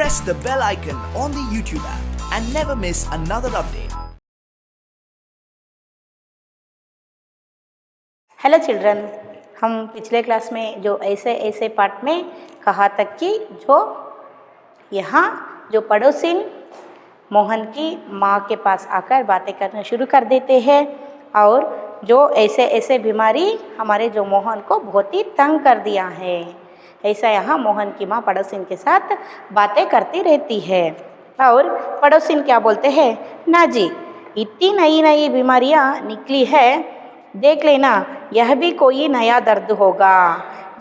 press the bell icon on the YouTube app and never miss another update. Hello children, हम पिछले class में जो ऐसे ऐसे पार्ट में कहा तक कि जो यहाँ जो पड़ोसिन मोहन की माँ के पास आकर बातें करना शुरू कर देते हैं और जो ऐसे ऐसे बीमारी हमारे जो मोहन को बहुत ही तंग कर दिया है, ऐसा यहाँ मोहन की माँ पड़ोसिन के साथ बातें करती रहती है। और पड़ोसिन क्या बोलते हैं, ना जी इतनी नई नई बीमारियाँ निकली है, देख लेना यह भी कोई नया दर्द होगा।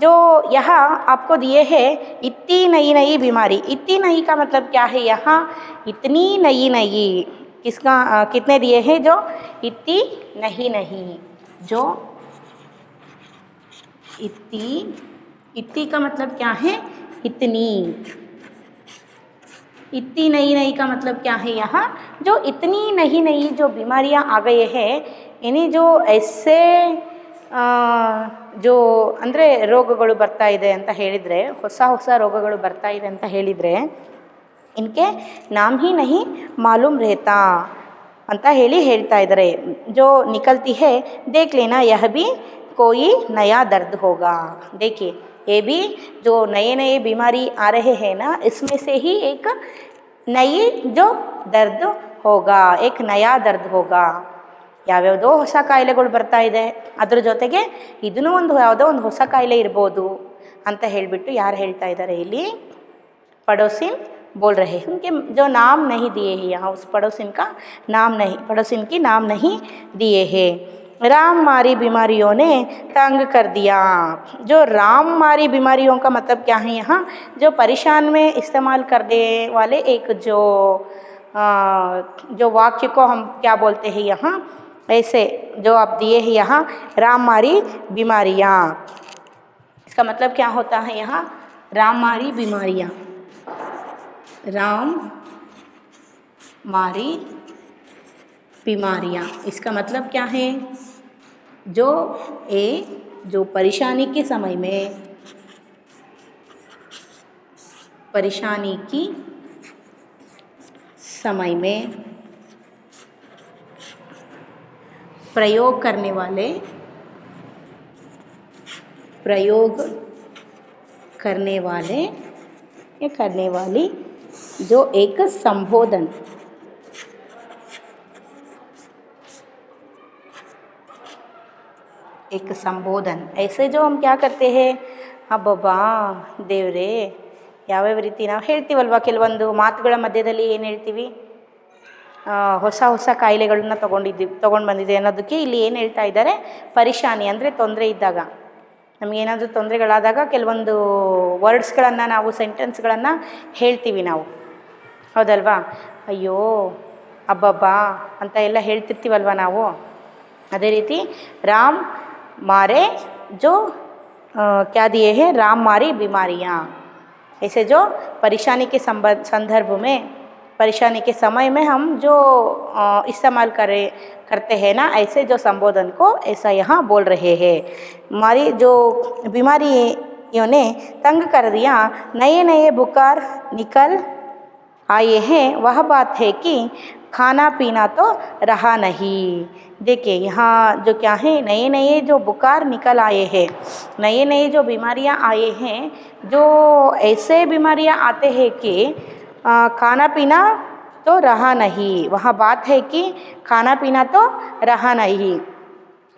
जो यहाँ आपको दिए हैं इतनी नई नई बीमारी, इतनी नई का मतलब क्या है, यहाँ इतनी नई नई किसका कितने दिए हैं, जो इतनी नहीं नहीं, जो इतनी का मतलब क्या है, इतनी। इतनी नई नई का मतलब क्या है, यहाँ जो इतनी नई नई जो बीमारियाँ आ गए हैं, इन्हीं जो ऐसे जो ಅಂದರೆ ರೋಗಗಳು ಬರ್ತಾ ಇದೆ ಅಂತ ಹೇಳಿದರೆ, ಹೊಸ ಹೊಸ ರೋಗಗಳು ಬರ್ತಾ ಇದೆ ಅಂತ ಹೇಳಿದರೆ इनके नाम ही नहीं मालूम रहता ಅಂತ ಹೇಳ್ತಾ ಇದ್ದಾರೆ। जो निकलती है देख लेना यह भी कोई नया दर्द होगा। देखिए ये भी जो नए नए बीमारी आ रहे हैं ना, इसमें से ही एक नई जो दर्द होगा, एक नया दर्द होगा। ಯಾವ್ಯಾವುದೋ ಹೊಸ ಕಾಯಿಲೆಗಳು ಬರ್ತಾ ಇದೆ, ಅದ್ರ ಜೊತೆಗೆ ಇದನ್ನೂ ಒಂದು ಯಾವುದೋ ಒಂದು ಹೊಸ ಕಾಯಿಲೆ ಇರ್ಬೋದು ಅಂತ ಹೇಳಿಬಿಟ್ಟು ಯಾರು ಹೇಳ್ತಾ ಇದ್ದಾರೆ ಇಲ್ಲಿ, पड़ोसिन बोल रहे हैं। उनके जो नाम नहीं दिए हैं यहाँ, उस पड़ोसिन का नाम नहीं, पड़ोसिन की नाम नहीं दिए हैं। राममारी बीमारियों ने तंग कर दिया। जो राममारी बीमारियों का मतलब क्या है, यहाँ जो परेशान में इस्तेमाल करने वाले एक जो वाक्य को हम क्या बोलते हैं, यहाँ ऐसे जो आप दिए हैं यहाँ राममारी बीमारियाँ, इसका मतलब क्या होता है, यहाँ राममारी बीमारियाँ, राम मारी बीमारियाँ, इसका मतलब क्या है, जो परेशानी के समय में, परेशानी की समय में प्रयोग करने वाले, या करने वाली जो एक संबोधन, ऐसे जो हम क्या करते हैं, ಅಬ್ಬಬ್ಬಾ ದೇವ್ರೇ, ಯಾವ್ಯಾವ ರೀತಿ ನಾವು ಹೇಳ್ತೀವಲ್ವ, ಕೆಲವೊಂದು ಮಾತುಗಳ ಮಧ್ಯದಲ್ಲಿ ಏನು ಹೇಳ್ತೀವಿ, ಹೊಸ ಹೊಸ ಕಾಯಿಲೆಗಳನ್ನ ತೊಗೊಂಡು ಬಂದಿದೆ ಅನ್ನೋದಕ್ಕೆ ಇಲ್ಲಿ ಏನು ಹೇಳ್ತಾ ಇದ್ದಾರೆ, ಪರೇಶಾನಿ ಅಂದರೆ ತೊಂದರೆ ಇದ್ದಾಗ, ನಮಗೇನಾದರೂ ತೊಂದರೆಗಳಾದಾಗ ಕೆಲವೊಂದು ವರ್ಡ್ಸ್ಗಳನ್ನು ನಾವು ಸೆಂಟೆನ್ಸ್ಗಳನ್ನು ಹೇಳ್ತೀವಿ ನಾವು, ಹೌದಲ್ವಾ, ಅಯ್ಯೋ ಅಬ್ಬಬ್ಬಾ ಅಂತ ಎಲ್ಲ ಹೇಳ್ತಿರ್ತೀವಲ್ವ ನಾವು, ಅದೇ ರೀತಿ ರಾಮ್ मारे जो क्या दिए हैं, राम मारी बीमारियाँ, ऐसे जो परेशानी के संदर्भ में, परेशानी के समय में हम जो इस्तेमाल करते हैं ना, ऐसे जो संबोधन को ऐसा यहाँ बोल रहे हैं। हमारी जो बीमारियों ने तंग कर दिया, नए नए बुखार निकल आए हैं, वह बात है कि खाना पीना तो रहा नहीं। देखिए यहाँ जो क्या है, नए नए जो बुखार निकल आए हैं, नए नए जो बीमारियाँ आए हैं, जो ऐसे बीमारियाँ आते हैं कि खाना पीना तो रहा नहीं, वह बात है कि खाना पीना तो रहा नहीं।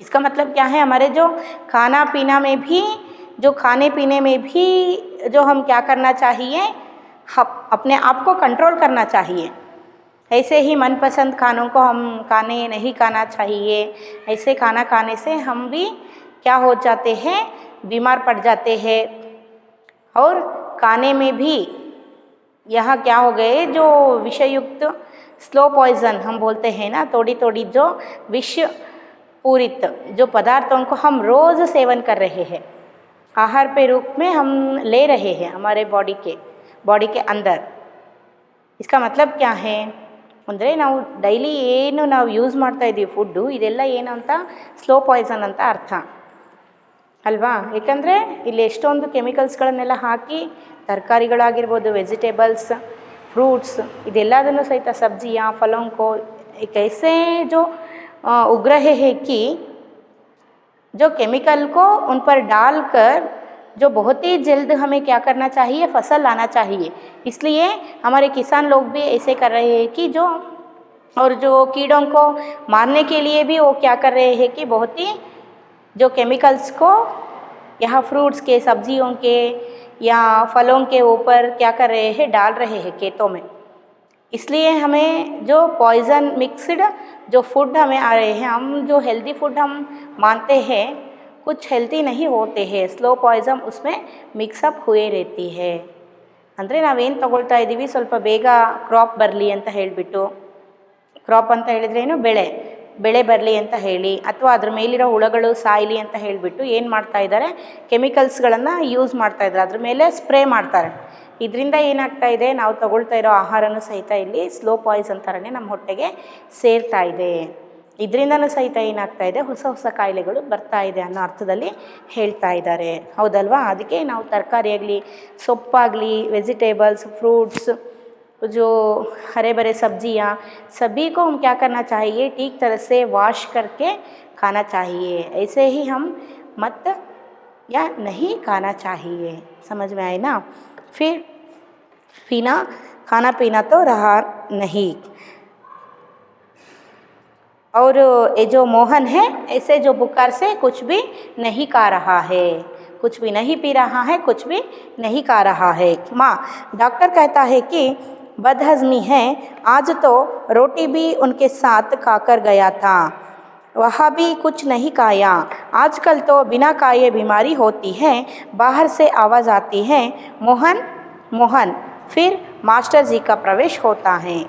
इसका मतलब क्या है, हमारे जो खाना पीना में भी, जो खाने पीने में भी जो हम क्या करना चाहिए, अपने आप को कंट्रोल करना चाहिए। ऐसे ही मनपसंद खानों को हम नहीं खाना चाहिए। ऐसे खाना खाने से हम भी क्या हो जाते हैं, बीमार पड़ जाते हैं। और खाने में भी यहाँ क्या हो गए, जो विषयुक्त स्लो पॉइजन हम बोलते हैं ना, थोड़ी थोड़ी जो विष पूरित जो पदार्थों को हम रोज़ सेवन कर रहे हैं, आहार के रूप में हम ले रहे हैं हमारे बॉडी के अंदर। इसका मतलब क्या है ಅಂದರೆ ನಾವು ಡೈಲಿ ಏನು ನಾವು ಯೂಸ್ ಮಾಡ್ತಾ ಇದ್ದೀವಿ ಫುಡ್ಡು, ಇದೆಲ್ಲ ಏನು ಅಂತ ಸ್ಲೋ ಪಾಯ್ಸನ್ ಅಂತ ಅರ್ಥ ಅಲ್ವಾ. ಏಕೆಂದರೆ ಇಲ್ಲಿ ಎಷ್ಟೊಂದು ಕೆಮಿಕಲ್ಸ್ಗಳನ್ನೆಲ್ಲ ಹಾಕಿ ತರಕಾರಿಗಳಾಗಿರ್ಬೋದು, ವೆಜಿಟೇಬಲ್ಸ್ फ्रूट्स ಇದೆಲ್ಲದನ್ನು ಸಹಿತ सब्जियाँ फलों को एक ऐसे जो उग रहे हैं कि जो केमिकल को उन पर डालकर जो बहुत ही जल्द हमें क्या करना चाहिए, फसल लाना चाहिए। इसलिए हमारे किसान लोग भी ऐसे कर रहे हैं कि जो और जो कीड़ों को मारने के लिए भी वो क्या कर रहे हैं कि बहुत ही जो केमिकल्स को यहाँ फ्रूट्स के, सब्जियों के या फलों के ऊपर क्या कर रहे हैं, डाल रहे हैं खेतों में। इसलिए हमें जो पॉइज़न मिक्स्ड जो फूड हमें आ रहे हैं, हम जो हेल्दी फूड हम मानते हैं कुछ हेल्दी नहीं होते हैं, स्लो पॉइज़न उसमें ಮಿಕ್ಸಪ್ हुए रहती है। ಅಂದರೆ ನಾವೇನು ತಗೊಳ್ತಾ ಇದ್ದೀವಿ ಸ್ವಲ್ಪ ಬೇಗ ಕ್ರಾಪ್ ಬರಲಿ ಅಂತ ಹೇಳಿಬಿಟ್ಟು, ಕ್ರಾಪ್ ಅಂತ ಹೇಳಿದ್ರೇನು ಬೆಳೆ ಬರಲಿ ಅಂತ ಹೇಳಿ, ಅಥವಾ ಅದ್ರ ಮೇಲಿರೋ ಹುಳಗಳು ಸಾಯಲಿ ಅಂತ ಹೇಳಿಬಿಟ್ಟು ಏನು ಮಾಡ್ತಾ ಇದ್ದಾರೆ, ಕೆಮಿಕಲ್ಸ್ಗಳನ್ನು ಯೂಸ್ ಮಾಡ್ತಾ ಇದ್ದಾರೆ, ಅದ್ರ ಮೇಲೆ ಸ್ಪ್ರೇ ಮಾಡ್ತಾರೆ। ಇದರಿಂದ ಏನಾಗ್ತಾ ಇದೆ, ನಾವು ತಗೊಳ್ತಾ ಇರೋ ಆಹಾರನೂ ಸಹಿತ ಇಲ್ಲಿ ಸ್ಲೋ ಪಾಯ್ಸನ್ ಥರನೇ ನಮ್ಮ ಹೊಟ್ಟೆಗೆ ಸೇರ್ತಾ ಇದೆ। ಇದರಿಂದನೂ ಸಹಿತ ಏನಾಗ್ತಾ ಇದೆ, ಹೊಸ ಹೊಸ ಕಾಯಿಲೆಗಳು ಬರ್ತಾ ಇದೆ ಅನ್ನೋ ಅರ್ಥದಲ್ಲಿ ಹೇಳ್ತಾ ಇದ್ದಾರೆ, ಹೌದಲ್ವಾ? ಅದಕ್ಕೆ ನಾವು ತರಕಾರಿ ಆಗಲಿ, ಸೊಪ್ಪಾಗಲಿ, ವೆಜಿಟೇಬಲ್ಸ್, ಫ್रूट्स, जो हरे भरे सब्जियाँ, सभी को हम क्या करना चाहिए, ठीक तरह से वॉश करके खाना चाहिए। ऐसे ही हम मत या नहीं खाना चाहिए। समझ में आए ना? फिर खाना पीना तो रहा नहीं। और ये जो मोहन है ऐसे जो बुखार से कुछ भी नहीं खा रहा है, कुछ भी नहीं पी रहा है, कुछ भी नहीं खा रहा है। माँ डॉक्टर कहता है कि बदहज़मी है, आज तो रोटी भी उनके साथ खाकर गया था, वहाँ भी कुछ नहीं खाया। आजकल तो बिना खाए बीमारी होती है, बाहर से आवाज़ आती है मोहन मोहन, फिर मास्टर जी का प्रवेश होता है।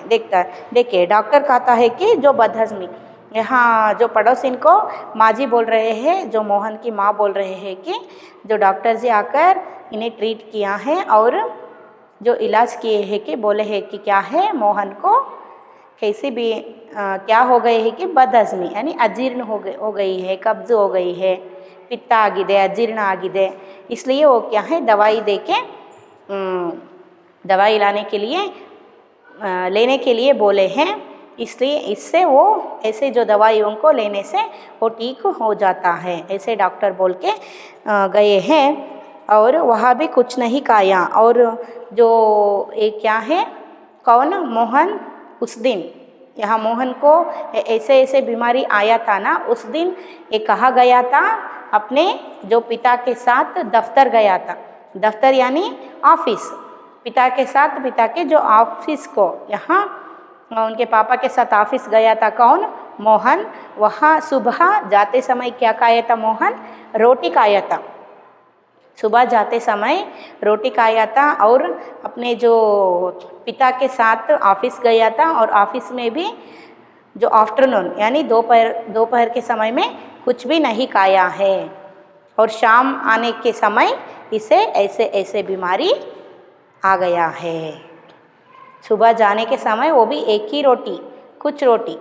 देखिए डॉक्टर कहता है कि जो बदहज़मी, यहाँ जो पड़ोसिन को माँ जी बोल रहे हैं, जो मोहन की माँ बोल रहे हैं कि जो डॉक्टर जी आकर इन्हें ट्रीट किया है और जो इलाज किए हैं कि बोले हैं कि क्या है, मोहन को कैसे भी क्या हो गए है कि बदहज़मी यानी अजीर्ण हो गई है, कब्ज़ हो गई है, पित्त आगिदे, अजीर्ण आगिदे, इसलिए वो क्या है दवाई दे के दवाई लेने के लिए बोले हैं। इसलिए इससे वो ऐसे जो दवाइयों को लेने से वो ठीक हो जाता है, ऐसे डॉक्टर बोल के गए हैं। और वहाँ भी कुछ नहीं खाया। और जो एक क्या है, कौन, मोहन, उस दिन यहाँ मोहन को ऐसे बीमारी आया था ना, उस दिन ये कहा गया था, अपने जो पिता के साथ दफ्तर गया था। दफ्तर यानी ऑफिस, पिता के साथ, पिता के जो ऑफिस को, यहाँ उनके पापा के साथ ऑफिस गया था कौन, मोहन। वहाँ सुबह जाते समय क्या खाया था मोहन, रोटी खाया था। सुबह जाते समय रोटी खाया था और अपने जो पिता के साथ ऑफिस गया था, और ऑफिस में भी जो आफ्टरनून यानी दोपहर के समय में कुछ भी नहीं खाया है। और शाम आने के समय इसे ऐसे बीमारी आ गया है। सुबह जाने के समय वो भी एक ही रोटी, कुछ रोटी,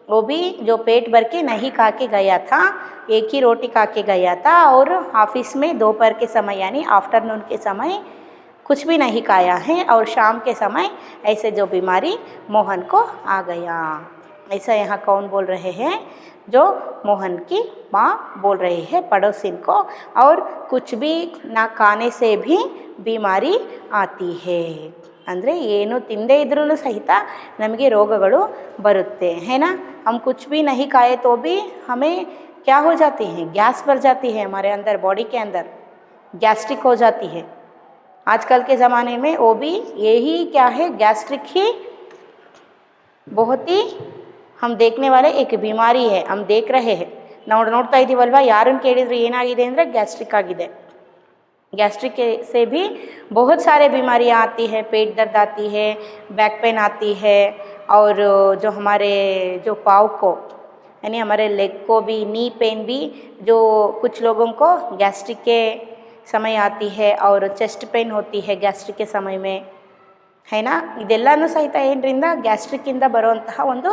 वो भी जो पेट भर के नहीं खा के गया था, एक ही रोटी खा के गया था। और ऑफिस में दोपहर के समय यानी आफ्टरनून के समय कुछ भी नहीं खाया है, और शाम के समय ऐसे जो बीमारी मोहन को आ गया। ऐसा यहाँ कौन बोल रहे हैं, जो मोहन की माँ बोल रही है पड़ोसिन को। और कुछ भी ना खाने से भी बीमारी आती है, ಅಂದರೆ ಏನು ತಿಂದೇ ಇದ್ರೂ ಸಹಿತ ನಮಗೆ ರೋಗಗಳು ಬರುತ್ತೆ, है ना। हम कुछ भी नहीं खाए तो भी हमें क्या हो जाती है, गैस भर जाती है हमारे अंदर, बॉडी के अंदर गैस्ट्रिक हो जाती है। आजकल के ज़माने में वो भी यही क्या है, गैस्ट्रिक ही बहुत ही हम देखने वाले एक बीमारी है, हम देख रहे हैं, ನೋಡ್ತಾ ಇದ್ದೀವಲ್ವ। ಯಾರನ್ನು ಕೇಳಿದ್ರು ಏನಾಗಿದೆ ಅಂದರೆ ಗ್ಯಾಸ್ಟ್ರಿಕ್ ಆಗಿದೆ। गैस्ट्रिक से भी बहुत सारे बीमारियां आती है, पेट दर्द आती है, बैक पेन आती है, और जो हमारे जो पाँव को यानी हमारे लेग को भी, नी पेन भी जो कुछ लोगों को गैस्ट्रिक के समय आती है, और चेस्ट पेन होती है गैस्ट्रिक के समय में, है ना। ಇದೆಲ್ಲನೂ ಸಹಿತ ಏನರಿಂದ ಗ್ಯಾಸ್ಟ್ರಿಕ್ಕಿಂದ ಬರುವಂತಹ ಒಂದು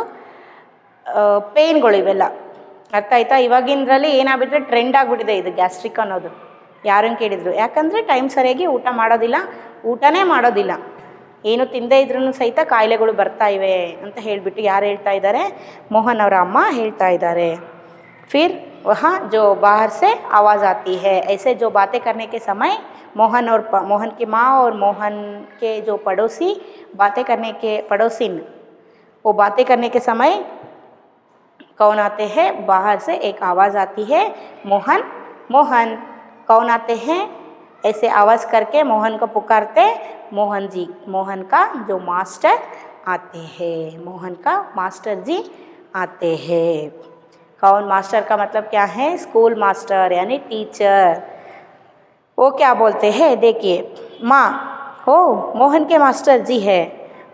ಪೇನ್ಗಳು ಇವೆಲ್ಲ, ಅರ್ಥ ಆಯ್ತಾ। ಇವಾಗಿನದ್ರಲ್ಲಿ ಏನಾಗ್ಬಿಟ್ರೆ ಟ್ರೆಂಡ್ ಆಗಿಬಿಟ್ಟಿದೆ ಇದು ಗ್ಯಾಸ್ಟ್ರಿಕ್ ಅನ್ನೋದು, ಯಾರನ್ನು ಕೇಳಿದ್ರು, ಯಾಕಂದರೆ ಟೈಮ್ ಸರಿಯಾಗಿ ಊಟನೇ ಮಾಡೋದಿಲ್ಲ, ಏನು ತಿಂದೇ ಇದ್ರೂ ಸಹಿತ ಕಾಯಿಲೆಗಳು ಬರ್ತಾ ಇವೆ ಅಂತ ಹೇಳಿಬಿಟ್ಟು ಯಾರು ಹೇಳ್ತಾ ಇದ್ದಾರೆ? ಮೋಹನ್ ಅವರ ಅಮ್ಮ ಹೇಳ್ತಾ ಇದ್ದಾರೆ. फिर वहाँ जो बाहर से आवाज़ आती है, ऐसे जो बातें करने के समय मोहन और मोहन की माँ और मोहन के जो पड़ोसी बातें करने के पड़ोसिन, वो बातें करने के समय कौन आते हैं? बाहर से एक आवाज़ आती है, मोहन मोहन। कौन आते हैं? ऐसे आवाज़ करके मोहन को पुकारते मोहन जी, मोहन का जो मास्टर आते हैं, मोहन का मास्टर जी आते हैं। कौन मास्टर का मतलब क्या है? स्कूल मास्टर यानी टीचर। वो क्या बोलते हैं? देखिए, माँ हो मोहन के मास्टर जी है,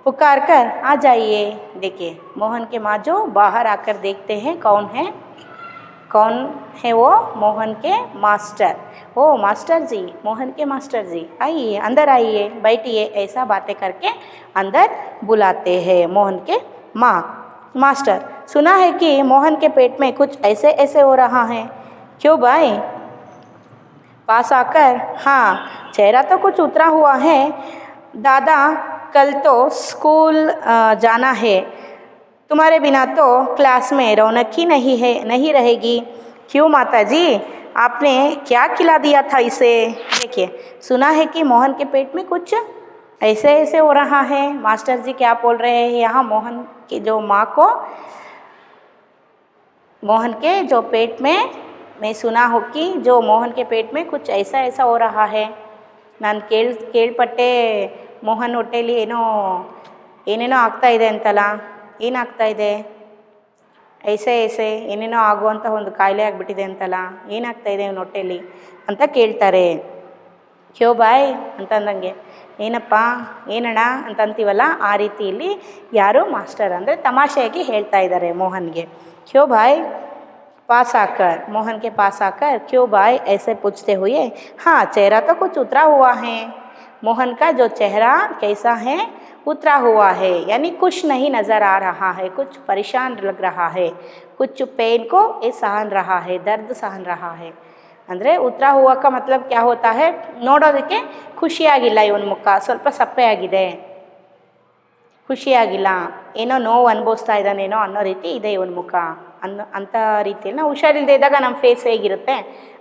पुकार कर आ जाइए। देखिए, मोहन के माँ जो बाहर आकर देखते हैं कौन है? कौन है वो? मोहन के मास्टर। ओ मास्टर जी, मोहन के मास्टर जी आइए, अंदर आइए, बैठिए, ऐसा बातें करके अंदर बुलाते हैं मोहन के माँ। मास्टर, सुना है कि मोहन के पेट में कुछ ऐसे ऐसे हो रहा है, क्यों भाई? पास आकर, हाँ, चेहरा तो कुछ उतरा हुआ है। दादा, कल तो स्कूल जाना है, तुम्हारे बिना तो क्लास में रौनक ही नहीं रहेगी। क्यों माता जी, आपने क्या खिला दिया था इसे? देखिए, सुना है कि मोहन के पेट में कुछ ऐसे ऐसे हो रहा है। मास्टर जी क्या बोल रहे हैं यहाँ? मोहन की जो माँ को, मोहन के जो पेट में, मैं सुना हो कि जो मोहन के पेट में कुछ ऐसा ऐसा हो रहा है। ನಾನು ಕೇಳ್ಪಟ್ಟೆ ಮೋಹನ್ ಹೊಟ್ಟೆಲಿ ಏನೇನೋ ಆಗ್ತಾ ಇದೆ ಅಂತಲ್ಲ, ಏನಾಗ್ತಾ ಇದೆ? ಐಸೆ ಐಸೆ ಏನೇನೋ ಆಗುವಂಥ ಒಂದು ಕಾಯಿಲೆ ಆಗಿಬಿಟ್ಟಿದೆ ಅಂತಲ್ಲ, ಏನಾಗ್ತಾ ಇದೆ ಇವನ ಹೊಟ್ಟೆಲಿ ಅಂತ ಕೇಳ್ತಾರೆ. ಕ್ಯೋ ಬಾಯ್ ಅಂತ ಅಂದಂಗೆ, ಏನಪ್ಪ, ಏನಣ್ಣ ಅಂತ ಅಂತೀವಲ್ಲ, ಆ ರೀತಿಯಲ್ಲಿ ಯಾರು ಮಾಸ್ಟರ್ ಅಂದರೆ ತಮಾಷೆಯಾಗಿ ಹೇಳ್ತಾ ಇದ್ದಾರೆ ಮೋಹನ್ಗೆ. ಕ್ಯೋ ಬಾಯ್ पास आकर, मोहन के पास आकर, क्यों भाई ऐसे पूछते हुए, हाँ, चेहरा तो कुछ उतरा हुआ है। मोहन का जो चेहरा कैसा है? उतरा हुआ है, यानी कुछ नहीं नज़र आ रहा है, कुछ परेशान लग रहा है, कुछ पेन को ये सहन रहा है, दर्द सहन रहा है। ಅಂದರೆ ಉತ್ತರ ಹೂವ का मतलब क्या होता है? ನೋಡೋದಕ್ಕೆ ಖುಷಿಯಾಗಿಲ್ಲ, ಇವನ ಮುಖ ಸ್ವಲ್ಪ ಸಪ್ಪೆ ಆಗಿದೆ, ಖುಷಿಯಾಗಿಲ್ಲ, ಏನೋ ನೋವು ಅನುಭವಿಸ್ತಾ ಇದ್ದಾನೇನೋ ಅನ್ನೋ ರೀತಿ ಇದೆ ಇವನ ಮುಖ ಅಂಥ ರೀತಿಯಲ್ಲಿ. ನಾವು ಹುಷಾರಿಲ್ಲದೆ ಇದ್ದಾಗ ನಮ್ಮ ಫೇಸ್ ಹೇಗಿರುತ್ತೆ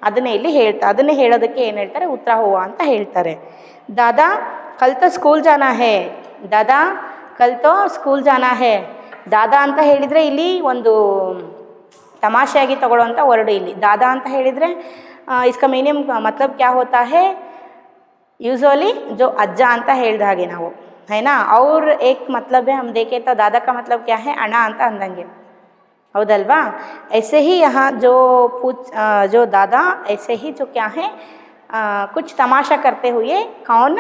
ಅದನ್ನೇ ಇಲ್ಲಿ ಅದನ್ನೇ ಹೇಳೋದಕ್ಕೆ ಏನು ಹೇಳ್ತಾರೆ? ಉತ್ತರ ಹೂವ ಅಂತ ಹೇಳ್ತಾರೆ. ದಾದಾ ಕಲ್ ತೋ ಸ್ಕೂಲ್ ಜಾನಾ ಹೇ, ದಾದಾ ಕಲ್ ತೋ ಸ್ಕೂಲ್ ಜಾನಾ ಹೇ. ದಾದಾ ಅಂತ ಹೇಳಿದರೆ ಇಲ್ಲಿ ಒಂದು ತಮಾಷೆಯಾಗಿ ತಗೊಳ್ಳೋವಂಥ ವರ್ಡು ಇಲ್ಲಿ. ದಾದಾ ಅಂತ ಹೇಳಿದರೆ इसका मीनिंग मतलब क्या होता है? यूजुअली जो अज्जा ಅಂತ ಹೇಳಿದ ಹಾಗೆ ನಾವು, है ना। और एक मतलब है, हम देखें तो दादा का मतलब क्या है? अಣ್ಣ ಅಂತ ಅಂದಂಗೆ, ಹೌದಲ್ವಾ? ऐसे ही यहाँ जो दादा ऐसे ही जो क्या है, कुछ तमाशा करते हुए, कौन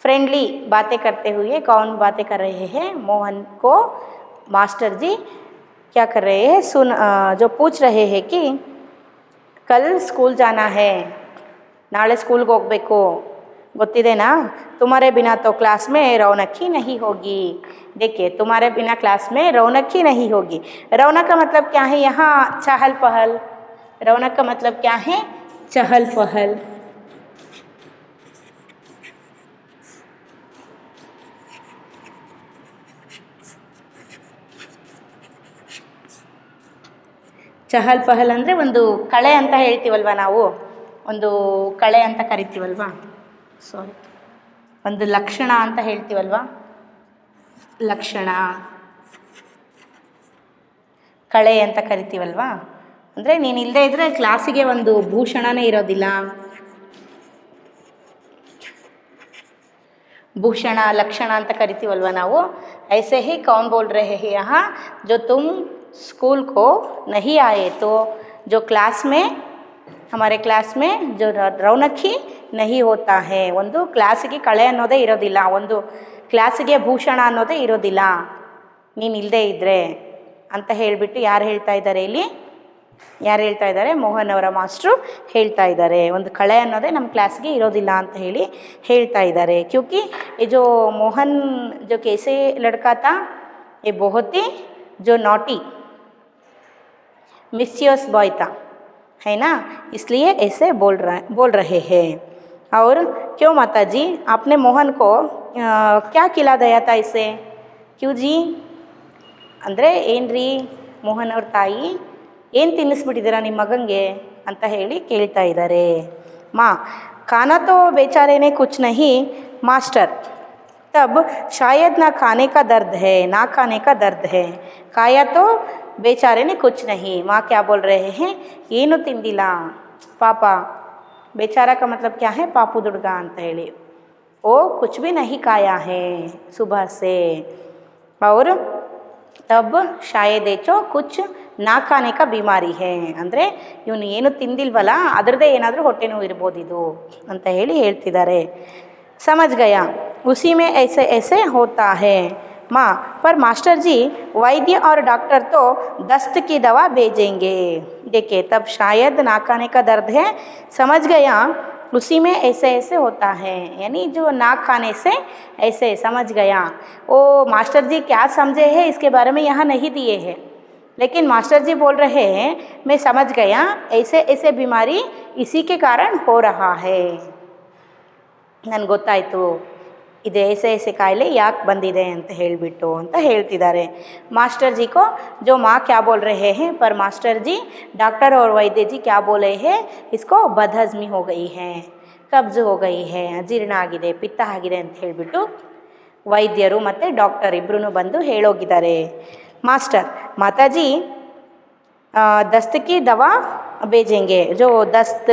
फ्रेंडली बातें करते हुए, कौन बातें कर रहे हैं? मोहन को मास्टर जी क्या कर रहे हैं? जो पूछ रहे हैं कि कल स्कूल जाना है, नाले स्कूल्ಗೆ ಹೋಗಬೇಕು, ಗೊತ್ತಿದೆನಾ? तुम्हारे बिना तो क्लास में रौनक ही नहीं होगी। देखिए, तुम्हारे बिना क्लास में रौनक ही नहीं होगी। रौनक का मतलब क्या है यहाँ? चहल पहल। रौनक का मतलब क्या है? चहल पहल। ಚಹಲ್ ಪಹಲ್ ಅಂದರೆ ಒಂದು ಕಳೆ ಅಂತ ಹೇಳ್ತೀವಲ್ವ ನಾವು, ಒಂದು ಕಳೆ ಅಂತ ಕರಿತೀವಲ್ವ, ಸಾರಿ, ಒಂದು ಲಕ್ಷಣ ಅಂತ ಹೇಳ್ತೀವಲ್ವ, ಲಕ್ಷಣ, ಕಳೆ ಅಂತ ಕರಿತೀವಲ್ವ. ಅಂದರೆ ನೀನು ಇಲ್ಲದೇ ಇದ್ದರೆ ಕ್ಲಾಸಿಗೆ ಒಂದು ಭೂಷಣನೇ ಇರೋದಿಲ್ಲ. ಭೂಷಣ, ಲಕ್ಷಣ ಅಂತ ಕರಿತೀವಲ್ವ ನಾವು. ऐसे ही कौन बोल रहे हैं यहाँ? जो तुम स्कूल को नहीं आए तो जो क्लास में, हमारे क्लास में जो रौनक ही नहीं होता है. ಒಂದು ಕ್ಲಾಸಿಗೆ ಕಳೆ ಅನ್ನೋದೇ ಇರೋದಿಲ್ಲ, ಒಂದು ಕ್ಲಾಸಿಗೆ ಭೂಷಣ ಅನ್ನೋದೇ ಇರೋದಿಲ್ಲ ನೀನು ಇಲ್ಲದೇ ಇದ್ದರೆ ಅಂತ ಹೇಳಿಬಿಟ್ಟು ಯಾರು ಹೇಳ್ತಾ ಇದ್ದಾರೆ ಇಲ್ಲಿ? ಯಾರು ಹೇಳ್ತಾ ಇದ್ದಾರೆ? ಮೋಹನ್ ಅವರ ಮಾಸ್ಟ್ರು ಹೇಳ್ತಾ ಇದ್ದಾರೆ. ಒಂದು ಕಳೆ ಅನ್ನೋದೇ ನಮ್ಮ ಕ್ಲಾಸ್ಗೆ ಇರೋದಿಲ್ಲ ಅಂತ ಹೇಳಿ ಹೇಳ್ತಾ ಇದ್ದಾರೆ. ಕ್ಯೂಕಿ ये जो मोहन जो कैसे लड़का था, ये बहुत ही जो नॉटी मिस्चियस बॉय था, है ना, इसलिए ऐसे बोल रहे हैं. और क्यों माता जी आपने मोहन को क्या खिला दिया था इसे क्यों जी ಅಂದರೆ ಏನ್ರಿ ಮೋಹನ್ ಅವ್ರ ತಾಯಿ ಏನು ತಿನ್ನಿಸ್ಬಿಟ್ಟಿದ್ದೀರಾ ನಿಮ್ಮ ಮಗಂಗೆ ಅಂತ ಹೇಳಿ ಕೇಳ್ತಾ ಇದ್ದಾರೆ माँ खाना तो बेचारे ने कुछ नहीं मास्टर तब शायद ना खाने का दर्द है ना खाने का दर्द है खाया तो बेचारे ने कुछ नहीं माँ क्या बोल रहे हैं ಏನು ತಿಂದಿಲ್ಲ ಪಾಪ बेचारा का मतलब क्या है पापू दुर्गा ಅಂತ ಹೇಳಿ वो कुछ भी नहीं खाया है सुबह से और तब शायद ಏಚೋ कुछ ನಾ ಖಾನೆ ಕಾ ಬಿಮಾರಿ ಹೇ ಅಂದರೆ ಇವನು ಏನು ತಿಂದಿಲ್ವಲ್ಲ ಅದರದ್ದೇ ಏನಾದರೂ ಹೊಟ್ಟೆ ನೋವು ಇರ್ಬೋದು ಇದು ಅಂತ ಹೇಳಿ ಹೇಳ್ತಿದ್ದಾರೆ समझ गया उसी में ऐसे ऐसे होता है माँ पर मास्टर जी वैद्य और डॉक्टर तो दस्त की दवा भेजेंगे देखिए तब शायद ना खाने का दर्द है समझ गया उसी में ऐसे ऐसे होता है यानी जो ना खाने से ऐसे समझ गया वो मास्टर जी क्या समझे हैं इसके बारे में यहाँ नहीं दिए हैं लेकिन मास्टर जी बोल रहे हैं मैं समझ गया ऐसे ऐसे बीमारी इसी के कारण हो रहा है ನನಗೆ ಗೊತ್ತಾಯಿತು ಇದು ऐसे ऐसे ಕಾಯಿಲೆ ಯಾಕೆ ಬಂದಿದೆ ಅಂತ ಹೇಳಿಬಿಟ್ಟು ಅಂತ ಹೇಳ್ತಿದ್ದಾರೆ मास्टर जी को जो माँ क्या बोल रहे हैं पर मास्टर जी डॉक्टर और वैद्य जी क्या बोले हैं इसको बदहजमी हो गई है कब्ज हो गई है ಅಜೀರ್ಣ ಆಗಿದೆ ಪಿತ್ತ ಆಗಿದೆ ಅಂತ ಹೇಳಿಬಿಟ್ಟು ವೈದ್ಯರು ಮತ್ತು ಡಾಕ್ಟರ್ ಇಬ್ಬರೂ ಬಂದು ಹೇಳೋಗಿದ್ದಾರೆ मास्टर माताजी दस्त की दवा भेजेंगे जो दस्त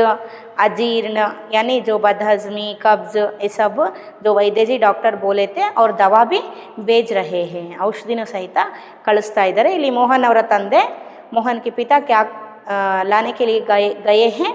अजीर्ण यानी जो बदहजमी कब्ज ये सब जो वैद्य जी डॉक्टर बोले थे और दवा भी भेज रहे हैं ಔಷಧಿನೂ ಸಹಿತ ಕಳಿಸ್ತಾ ಇದ್ದಾರೆ ಇಲ್ಲಿ ಮೋಹನ್ ಅವರ ತಂದೆ मोहन के पिता क्या लाने के लिए गए हैं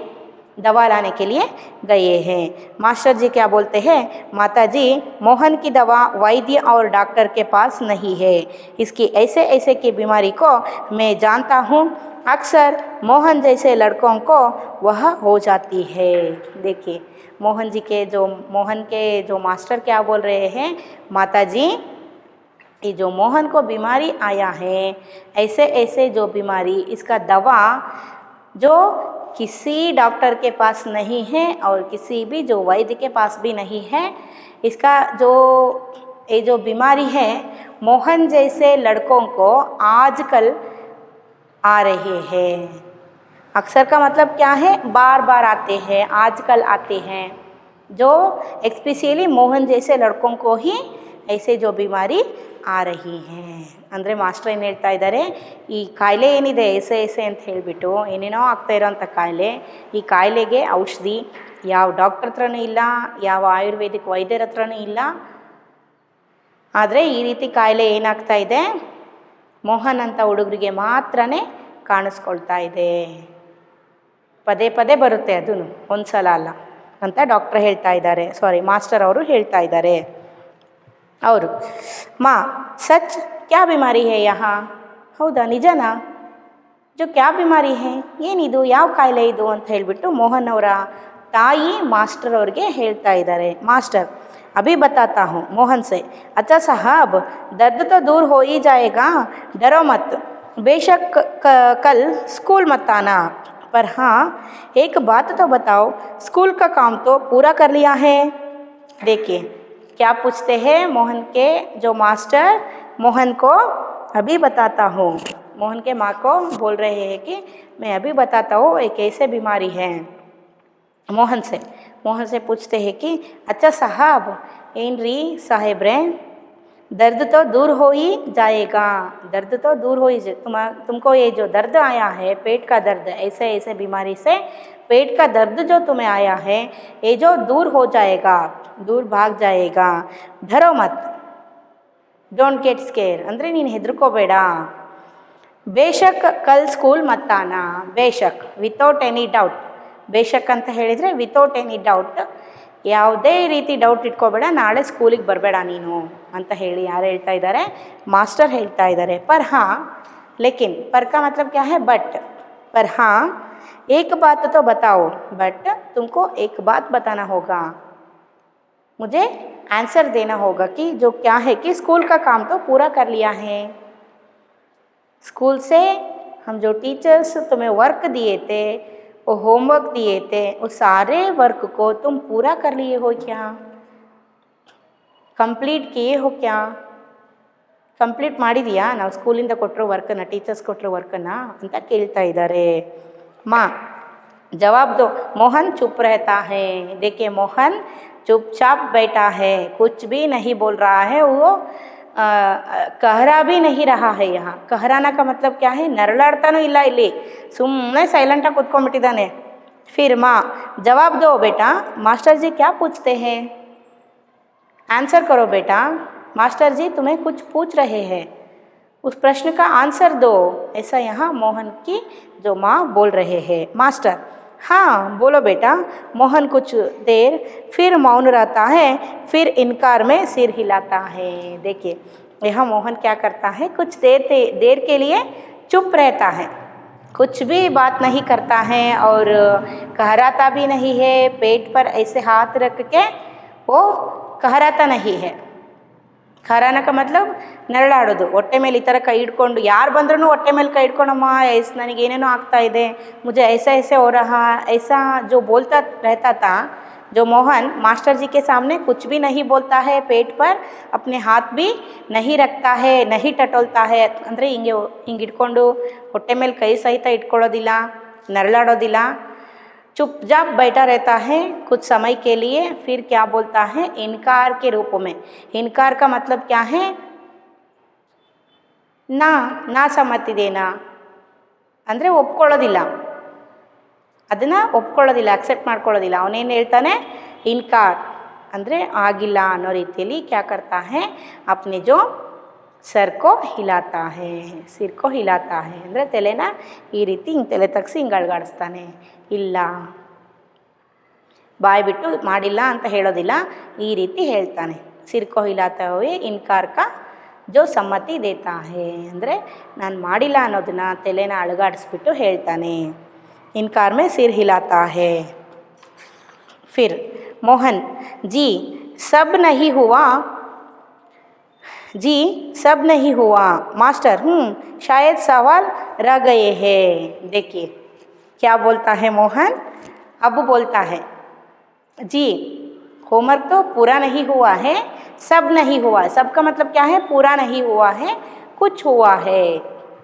दवा लाने के लिए गए हैं मास्टर जी क्या बोलते हैं माता जी मोहन की दवा वैद्य और डॉक्टर के पास नहीं है इसकी ऐसे ऐसे की बीमारी को मैं जानता हूँ अक्सर मोहन जैसे लड़कों को वह हो जाती है देखिए मोहन के जो मास्टर क्या बोल रहे हैं माता जी ये जो मोहन को बीमारी आया है ऐसे ऐसे जो बीमारी इसका दवा जो किसी डॉक्टर के पास नहीं है और किसी भी जो वैद्य के पास भी नहीं है इसका ये जो बीमारी है मोहन जैसे लड़कों को आजकल आ रहे हैं अक्सर का मतलब क्या है बार बार आते हैं आजकल आते हैं जो स्पेशली मोहन जैसे लड़कों को ही ऐसे जो बीमारी आ रही हैं ಅಂದರೆ ಮಾಸ್ಟರ್ ಏನು ಹೇಳ್ತಾ ಇದ್ದಾರೆ ಈ ಕಾಯಿಲೆ ಏನಿದೆ ಎಸೆ ಎಸೆ ಅಂತ ಹೇಳಿಬಿಟ್ಟು ಏನೇನೋ ಆಗ್ತಾ ಇರೋಂಥ ಕಾಯಿಲೆ ಈ ಕಾಯಿಲೆಗೆ ಔಷಧಿ ಯಾವ ಡಾಕ್ಟರ್ ಹತ್ರನೂ ಇಲ್ಲ ಯಾವ ಆಯುರ್ವೇದಿಕ್ ವೈದ್ಯರ ಹತ್ರನೂ ಇಲ್ಲ ಆದರೆ ಈ ರೀತಿ ಕಾಯಿಲೆ ಏನಾಗ್ತಾ ಇದೆ ಮೋಹನ್ ಅಂತ ಹುಡುಗರಿಗೆ ಮಾತ್ರನೇ ಕಾಣಿಸ್ಕೊಳ್ತಾ ಇದೆ ಪದೇ ಪದೇ ಬರುತ್ತೆ ಅದೂ ಒಂದು ಸಲ ಅಲ್ಲ ಅಂತ ಡಾಕ್ಟರ್ ಹೇಳ್ತಾ ಇದ್ದಾರೆ ಮಾಸ್ಟರ್ ಅವರು ಹೇಳ್ತಾ ಇದ್ದಾರೆ ಅವರು माँ सच क्या बीमारी है यहाँ ಹೌದಾ ನಿಜನಾ जो क्या बीमारी है ಏನಿದು ಯಾವ ಕಾಯಿಲೆ ಇದು ಅಂತ ಹೇಳಿಬಿಟ್ಟು ಮೋಹನ್ ಅವರ ತಾಯಿ ಮಾಸ್ಟರ್ ಅವ್ರಿಗೆ ಹೇಳ್ತಾ ಇದ್ದಾರೆ ಮಾಸ್ಟರ್ अभी बताता हूँ मोहन से अच्छा साहब दर्द तो दूर हो ही जाएगा डरो मत बेशक कल स्कूल मत आना पर हाँ एक बात तो बताओ स्कूल का काम तो पूरा कर लिया है देखिए क्या पूछते हैं मोहन के जो मास्टर मोहन को अभी बताता हूँ मोहन के माँ को बोल रहे हैं कि मैं अभी बताता हूँ एक ऐसे बीमारी है मोहन से पूछते हैं कि अच्छा साहब ಏನ್ರಿ साहेब्रे दर्द तो दूर हो ही जाएगा दर्द तो दूर हो ही तुमको ये जो दर्द आया है पेट का दर्द ऐसे ऐसे बीमारी से पेट का दर्द जो तुम्हें आया है ये जो दूर हो जाएगा दूर भाग जाएगा डरो मत डोंट गेट स्केयर ಅಂದರೆ ನೀನು ಹೆದರ್ಕೋಬೇಡ ಬೇಶಕ್ ಕಲ್ ಸ್ಕೂಲ್ ಮತ್ತಾನ ಬೇಶಕ್ ವಿತೌಟ್ ಎನಿ ಡೌಟ್ ಬೇಶಕ್ ಅಂತ ಹೇಳಿದರೆ ವಿತೌಟ್ ಎನಿ ಡೌಟ್ ಯಾವುದೇ ರೀತಿ ಡೌಟ್ ಇಟ್ಕೋಬೇಡ ನಾಳೆ ಸ್ಕೂಲಿಗೆ ಬರಬೇಡ ನೀನು ಅಂತ ಹೇಳಿ ಯಾರು ಹೇಳ್ತಾ ಇದ್ದಾರೆ ಮಾಸ್ಟರ್ ಹೇಳ್ತಾ ಇದ್ದಾರೆ ಪರ್ ಹಾಂ ಲೇಕಿನ್ ಪರ್ का मतलब क्या है बट पर हाँ एक बात तो बताओ बट तुमको एक बात बताना होगा मुझे आंसर देना होगा कि जो क्या है कि स्कूल का काम तो पूरा कर लिया है स्कूल से हम जो टीचर्स तुम्हें वर्क दिए थे वो होमवर्क दिए थे उस सारे वर्क को तुम पूरा कर लिए हो क्या, ಕಂಪ್ಲೀಟ್ किए हो क्या, ಕಂಪ್ಲೀಟ್ ಮಾಡಿದೆಯಾ ನಾವು ಸ್ಕೂಲಿಂದ ಕೊಟ್ಟರು ವರ್ಕನ್ನು, ಟೀಚರ್ಸ್ ಕೊಟ್ಟರು ವರ್ಕನ್ನು ಅಂತ ಕೇಳ್ತಾ ಇದ್ದಾರೆ. माँ जवाब दो. मोहन चुप रहता है. देखिए मोहन चुपचाप बैठा है, कुछ भी नहीं बोल रहा है, वो कहरा भी नहीं रहा है. यहाँ कहराना का मतलब क्या है, ನರಳಾಡ್ತಾನೂ ಇಲ್ಲ ಇಲ್ಲಿ, ಸುಮ್ಮನೆ ಸೈಲೆಂಟಾಗಿ ಕೂತ್ಕೊಂಡ್ಬಿಟ್ಟಿದ್ದಾನೆ. फिर माँ जवाब दो बेटा, मास्टर जी क्या पूछते हैं, आंसर करो बेटा, मास्टर जी तुम्हें कुछ पूछ रहे हैं, उस प्रश्न का आंसर दो. ऐसा यहाँ मोहन की जो माँ बोल रहे हैं. मास्टर हाँ बोलो बेटा. मोहन कुछ देर फिर मौन रहता है, फिर इनकार में सिर हिलाता है. देखिए यहाँ मोहन क्या करता है, कुछ देर के लिए चुप रहता है, कुछ भी बात नहीं करता है और कहराता भी नहीं है. पेट पर ऐसे हाथ रख के वो कहराता नहीं है. ಖರಾನ ಕ ಮತ್ಲಬ್ ನರಳಾಡೋದು, ಹೊಟ್ಟೆ ಮೇಲೆ ಈ ಥರ ಕೈ ಹಿಡ್ಕೊಂಡು, ಯಾರು ಬಂದ್ರೂ ಹೊಟ್ಟೆ ಮೇಲೆ ಕೈ ಹಿಡ್ಕೊಂಡಮ್ಮ ನನಗೇನೇನೋ ಆಗ್ತಾ ಇದೆ, ಮುझे ऐसा ऐसे हो रहा, ऐसा जो बोलता रहता था. जो मोहन मास्टर जी के सामने कुछ भी नहीं बोलता है, पेट पर अपने हाथ भी नहीं रखता है, नहीं टटोलता है, ಅಂದರೆ ಹಿಂಗೆ ಹಿಡ್ಕೊಂಡು ಹೊಟ್ಟೆ ಮೇಲೆ ಕೈ ಸಹಿತ ಇಟ್ಕೊಳ್ಳೋದಿಲ್ಲ, ನರಳಾಡೋದಿಲ್ಲ. चुपचाप बैठा रहता है कुछ समय के लिए. फिर क्या बोलता है, इनकार के रूप में. इनकार का मतलब क्या है, ना ಸಮ್ಮತಿ ದೇನಾ ಅಂದರೆ ಒಪ್ಕೊಳ್ಳೋದಿಲ್ಲ, ಅದನ್ನು ಒಪ್ಕೊಳ್ಳೋದಿಲ್ಲ, ಅಕ್ಸೆಪ್ಟ್ ಮಾಡ್ಕೊಳ್ಳೋದಿಲ್ಲ. ಅವನೇನು ಹೇಳ್ತಾನೆ, ಇನ್ಕಾರ್ ಅಂದರೆ ಆಗಿಲ್ಲ ಅನ್ನೋ ರೀತಿಯಲ್ಲಿ ಕ್ಯಾ ಕರ್ತಾ ಹೇ, ಅಪ್ನೆ ಜೋ ಸರ್ ಕೋ ಹಿಲಾತಾ ಹೇ, ಸಿರ್ ಕೋ ಹಿಲಾತಾ ಹೇ ಅಂದರೆ ತಲೆನ ಈ ರೀತಿ ಹಿಂಗೆ ತಲೆ ತಗ್ಸಿ ಹಿಂಗೆ ಅಳ್ಗಾಡಿಸ್ತಾನೆ. ಇಲ್ಲ, ಬಾಯಿ ಬಿಟ್ಟು ಮಾಡಿಲ್ಲ ಅಂತ ಹೇಳೋದಿಲ್ಲ, ಈ ರೀತಿ ಹೇಳ್ತಾನೆ. ಸಿರ್ ಕೋ ಹಿಲಾತಾ ಹುಯೇ ಇನ್ಕಾರ್ ಕಾ ಜೋ ಸಮ್ಮತಿ ದೇತಾ ಹೇ ಅಂದರೆ ನಾನು ಮಾಡಿಲ್ಲ ಅನ್ನೋದನ್ನ ತಲೆನ ಅಳಗಾಡಿಸ್ಬಿಟ್ಟು ಹೇಳ್ತಾನೆ. ಇನ್ಕಾರ್ ಮೇ ಸಿರ್ ಹಿಲಾತಾ ಹೇ. ಫಿರ್ ಮೋಹನ್ जी सब नहीं हुआ, जी सब नहीं हुआ मास्टर, शायद सवाल रह गए हैं. देखिए क्या बोलता है मोहन, अब बोलता है जी होमवर्क तो पूरा नहीं हुआ है, सब नहीं हुआ. सब का मतलब क्या है, पूरा नहीं हुआ है, कुछ हुआ है.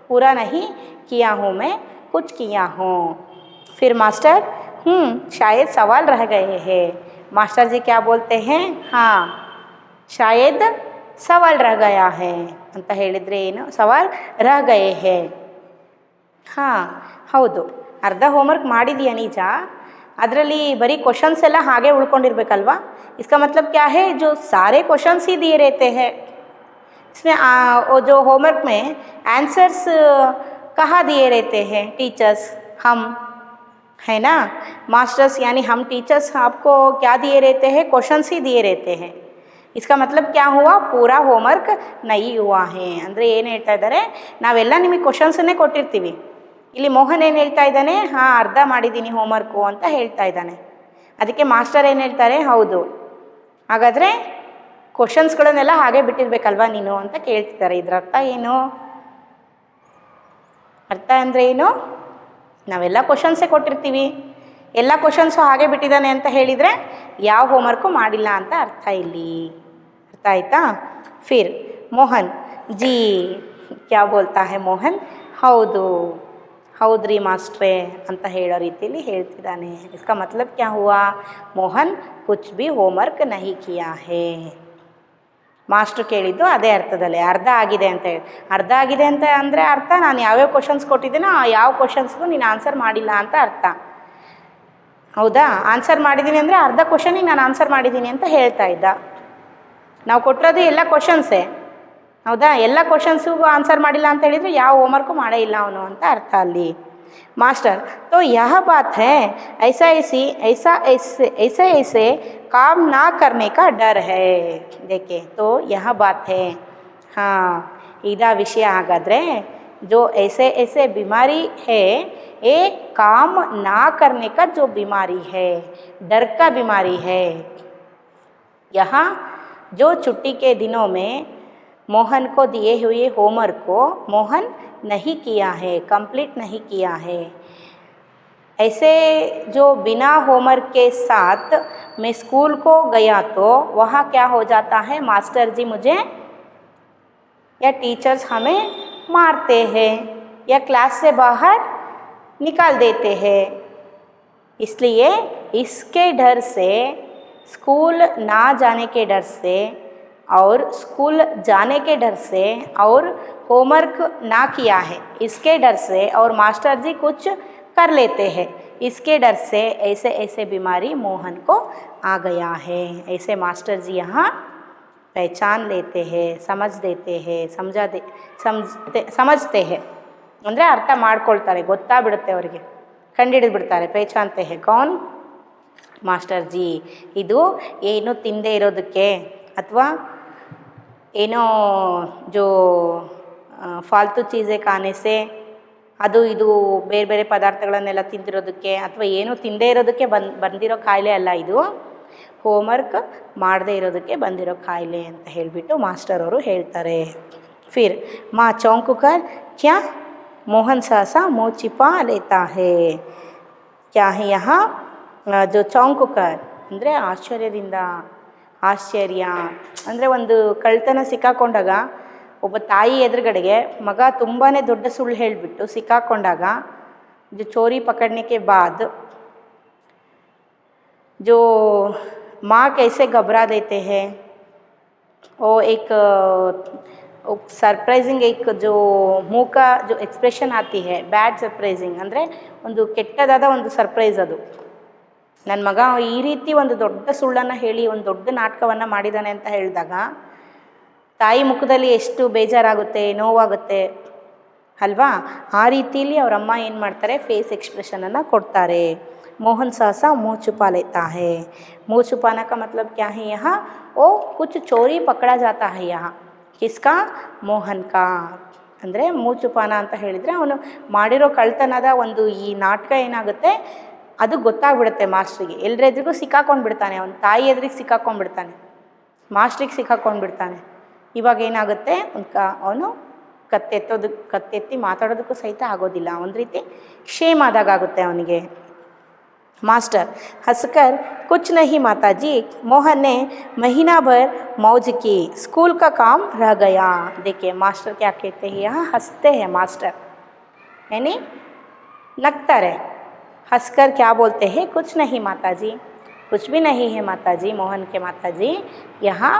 पूरा नहीं किया हूँ मैं, कुछ किया हूँ. फिर मास्टर शायद सवाल रह गए हैं. मास्टर जी क्या बोलते हैं, हाँ शायद सवाल रह गया है ಅಂತ ಹೇಳಿದರೆ ಏನು, ಸವಾಲ್ ರಹ ಗಯೇ ಹೇ. ಹಾಂ ಹೌದು, ಅರ್ಧ ಹೋಮ್ವರ್ಕ್ ಮಾಡಿದೀಯ ನಿಜ, ಅದರಲ್ಲಿ ಬರೀ ಕ್ವಶನ್ಸ್ ಎಲ್ಲ ಹಾಗೆ ಉಳ್ಕೊಂಡಿರ್ಬೇಕಲ್ವಾ. इसका मतलब क्या है, जो सारे क्वेश्चंस ही दिए रहते हैं, इसमें वो जो होमवर्क में आंसर्स कहाँ दिए रहते हैं, टीचर्स हम है ना, मास्टर्स यानी हम टीचर्स आपको क्या दिए रहते हैं, क्वेश्चंस ही दिए रहते हैं. इसका मतलब क्या हुआ, पूरा ಹೋಮ್ವರ್ಕ್ नहीं हुआ है ಅಂದರೆ ಏನು ಹೇಳ್ತಾ ಇದ್ದಾರೆ, ನಾವೆಲ್ಲ ನಿಮಗೆ ಕ್ವಶನ್ಸನ್ನೇ ಕೊಟ್ಟಿರ್ತೀವಿ. ಇಲ್ಲಿ ಮೋಹನ್ ಏನು ಹೇಳ್ತಾ ಇದ್ದಾನೆ, ಹಾಂ ಅರ್ಧ ಮಾಡಿದ್ದೀನಿ ಹೋಮ್ವರ್ಕು ಅಂತ ಹೇಳ್ತಾ ಇದ್ದಾನೆ. ಅದಕ್ಕೆ ಮಾಸ್ಟರ್ ಏನು ಹೇಳ್ತಾರೆ, ಹೌದು ಹಾಗಾದರೆ ಕ್ವಶನ್ಸ್ಗಳನ್ನೆಲ್ಲ ಹಾಗೆ ಬಿಟ್ಟಿರ್ಬೇಕಲ್ವಾ ನೀನು ಅಂತ ಕೇಳ್ತಿದ್ದಾರೆ. ಇದರ ಅರ್ಥ ಏನು, ಅರ್ಥ ಅಂದರೆ ಏನು, ನಾವೆಲ್ಲ ಕ್ವಶನ್ಸೇ ಕೊಟ್ಟಿರ್ತೀವಿ, ಎಲ್ಲ ಕ್ವಶನ್ಸು ಹಾಗೆ ಬಿಟ್ಟಿದ್ದಾನೆ ಅಂತ ಹೇಳಿದರೆ ಯಾವ ಹೋಮ್ವರ್ಕು ಮಾಡಿಲ್ಲ ಅಂತ ಅರ್ಥ ಇಲ್ಲಿ. ಅರ್ಥ ಆಯ್ತಾ. ಫಿರ್ ಮೋಹನ್ ಜಿ ಕ್ಯಾ ಬೋಲ್ತಾ ಹೇ ಮೋಹನ್, ಹೌದು ಹೌದ್ರಿ ಮಾಸ್ಟ್ರೇ ಅಂತ ಹೇಳೋ ರೀತಿಯಲ್ಲಿ ಹೇಳ್ತಿದ್ದಾನೆ. इसका मतलब क्या हुआ, ಮೋಹನ್ ಕುಚ್ ಭಿ ಹೋಮ್ವರ್ಕ್ ನಹಿ ಕಿಯಾ ಹೇ. ಮಾಸ್ಟ್ರು ಕೇಳಿದ್ದು ಅದೇ ಅರ್ಥದಲ್ಲಿ, ಅರ್ಧ ಆಗಿದೆ ಅಂತ ಹೇಳಿ. ಅರ್ಧ ಆಗಿದೆ ಅಂತ ಅಂದರೆ ಅರ್ಥ ನಾನು ಯಾವ್ಯಾವ ಕ್ವಶನ್ಸ್ ಕೊಟ್ಟಿದ್ದೀನೋ ಆ ಯಾವ ಕ್ವಶನ್ಸ್ಗೂ ನೀನು ಆನ್ಸರ್ ಮಾಡಿಲ್ಲ ಅಂತ ಅರ್ಥ. ಹೌದಾ, ಆನ್ಸರ್ ಮಾಡಿದ್ದೀನಿ ಅಂದರೆ ಅರ್ಧ ಕ್ವಶನಿಗೆ ನಾನು ಆನ್ಸರ್ ಮಾಡಿದ್ದೀನಿ ಅಂತ ಹೇಳ್ತಾ ಇದ್ದ. ನಾವು ಕೊಟ್ಟಿರೋದು ಎಲ್ಲ ಕ್ವಶನ್ಸೇ, ಹೌದಾ, ಎಲ್ಲ ಕ್ವಶನ್ಸಿಗೂ ಆನ್ಸರ್ ಮಾಡಿಲ್ಲ ಅಂತ ಹೇಳಿದರೆ ಯಾವ ಹೋಮ್ವರ್ಕು ಮಾಡೇ ಇಲ್ಲ ಅವನು ಅಂತ ಅರ್ಥ ಅಲ್ಲಿ. मास्टर तो यह बात है, ऐसा ऐसे काम ना करने का डर है. देखिए तो यह बात है, हाँ इदा विषय हागाದ್ರೆ जो ऐसे बीमारी है, ये काम ना करने का जो बीमारी है, डर का बीमारी है. यहाँ जो छुट्टी के दिनों में मोहन को दिए हुए होमवर्क को मोहन नहीं किया है, कंप्लीट नहीं किया है, ऐसे जो बिना होमवर्क के साथ मैं स्कूल को गया तो वहाँ क्या हो जाता है, मास्टर जी मुझे या टीचर्स हमें मारते हैं या क्लास से बाहर निकाल देते हैं। इसलिए इसके डर से, स्कूल ना जाने के डर से और स्कूल जाने के डर से और होमवर्क ना किया है इसके डर से और मास्टर जी कुछ कर लेते हैं इसके डर से ऐसे ऐसे बीमारी मोहन को आ गया है। ऐसे मास्टर जी यहाँ पहचान लेते हैं, समझ देते हैं, समझते हैं ಅಂದರೆ ಅರ್ಥ ಮಾಡ್ಕೊಳ್ತಾರೆ, ಗೊತ್ತಾಗ್ಬಿಡುತ್ತೆ ಅವರಿಗೆ, ಕಂಡುಹಿಡಿದು ಬಿಡ್ತಾರೆ, ಪಹಚಾನ್ತೆ ಹೇ ಕೌನ್, ಮಾಸ್ಟರ್ ಜಿ ಇದು ಏನು ತಿಂದೇ ಇರೋದಕ್ಕೆ ಅಥವಾ ಏನೋ ಜೋ ಫಾಲ್ತು ಚೀಸೆ ಖಾನೆ ಸೆ ಅದು ಇದು ಬೇರೆ ಬೇರೆ ಪದಾರ್ಥಗಳನ್ನೆಲ್ಲ ತಿಂದಿರೋದಕ್ಕೆ ಅಥವಾ ಏನು ತಿಂದೇ ಇರೋದಕ್ಕೆ ಬಂದಿರೋ ಕಾಯಿಲೆ ಅಲ್ಲ, ಇದು ಹೋಮ್ವರ್ಕ್ ಮಾಡದೇ ಇರೋದಕ್ಕೆ ಬಂದಿರೋ ಕಾಯಿಲೆ ಅಂತ ಹೇಳಿಬಿಟ್ಟು ಮಾಸ್ಟರ್ ಅವರು ಹೇಳ್ತಾರೆ. ಫಿರ್ ಮಾ ಚೌಂಕುಕರ್ ಕ್ಯಾ मोहन सहसा मुँह छिपा लेता है. क्या है यहाँ जो चौंक कर ಅಂದರೆ ಆಶ್ಚರ್ಯದಿಂದ, ಆಶ್ಚರ್ಯ ಅಂದರೆ ಒಂದು ಕಳ್ತನ ಸಿಕ್ಕಾಕೊಂಡಾಗ ಒಬ್ಬ ತಾಯಿ ಎದುರುಗಡೆಗೆ ಮಗ ತುಂಬಾ ದೊಡ್ಡ ಸುಳ್ಳು ಹೇಳಿಬಿಟ್ಟು ಸಿಕ್ಕಾಕೊಂಡಾಗ जो चोरी पकड़ने के बाद जो माँ कैसे घबरा देते हैं, वो एक ಸರ್ಪ್ರೈಸಿಂಗ್ एक जो मुँह का जो एक्सप्रेशन आती है, ಬ್ಯಾಡ್ ಸರ್ಪ್ರೈಸಿಂಗ್ ಅಂದರೆ ಒಂದು ಕೆಟ್ಟದಾದ ಒಂದು ಸರ್ಪ್ರೈಸ್ ಅದು. ನನ್ನ ಮಗ ಈ ರೀತಿ ಒಂದು ದೊಡ್ಡ ಸುಳ್ಳನ್ನು ಹೇಳಿ ಒಂದು ದೊಡ್ಡ ನಾಟಕವನ್ನು ಮಾಡಿದ್ದಾನೆ ಅಂತ ಹೇಳಿದಾಗ ತಾಯಿ ಮುಖದಲ್ಲಿ ಎಷ್ಟು ಬೇಜಾರಾಗುತ್ತೆ, ನೋವಾಗುತ್ತೆ ಅಲ್ವಾ. ಆ ರೀತಿಯಲ್ಲಿ ಅವರಮ್ಮ ಏನು ಮಾಡ್ತಾರೆ, ಫೇಸ್ ಎಕ್ಸ್ಪ್ರೆಷನನ್ನು ಕೊಡ್ತಾರೆ. मोहन सहसा मुँह छुपा लेता है. मुँह छुपाना का मतलब क्या है, यहाँ वो कुछ चोरी पकड़ा जाता है यहाँ. किसका, ಮೋಹನ್ ಕಾ. ಅಂದರೆ ಮೂಗು ಚುಪಾನ ಅಂತ ಹೇಳಿದರೆ ಅವನು ಮಾಡಿರೋ ಕಳ್ತನದ ಒಂದು ಈ ನಾಟಕ ಏನಾಗುತ್ತೆ ಅದು ಗೊತ್ತಾಗ್ಬಿಡುತ್ತೆ ಮಾಸ್ಟ್ರಿಗೆ. ಎಲ್ಲರ ಎದುರಿಗೂ ಸಿಕ್ಕಾಕೊಂಡು ಬಿಡ್ತಾನೆ, ಅವನ ತಾಯಿ ಎದುರಿಗೆ ಸಿಕ್ಕಾಕೊಂಡು ಬಿಡ್ತಾನೆ, ಮಾಸ್ಟ್ರಿಗೆ ಸಿಕ್ಕಾಕೊಂಡು ಬಿಡ್ತಾನೆ. ಇವಾಗ ಏನಾಗುತ್ತೆ, ಅವನು ಕತ್ತೆತ್ತಿ ಮಾತಾಡೋದಕ್ಕೂ ಸಹಿತ ಆಗೋದಿಲ್ಲ, ಒಂದು ರೀತಿ ಶೇಮ್ ಆದಾಗುತ್ತೆ ಅವನಿಗೆ. मास्टर हंसकर कुछ नहीं माताजी, मोहन ने महीना भर मौज की, स्कूल का काम रह गया. देखिए मास्टर क्या कहते हैं यहाँ, हंसते हैं मास्टर, यानी लगता रहे. हंसकर क्या बोलते हैं, कुछ नहीं माताजी, कुछ भी नहीं है माताजी. मोहन के माताजी यहाँ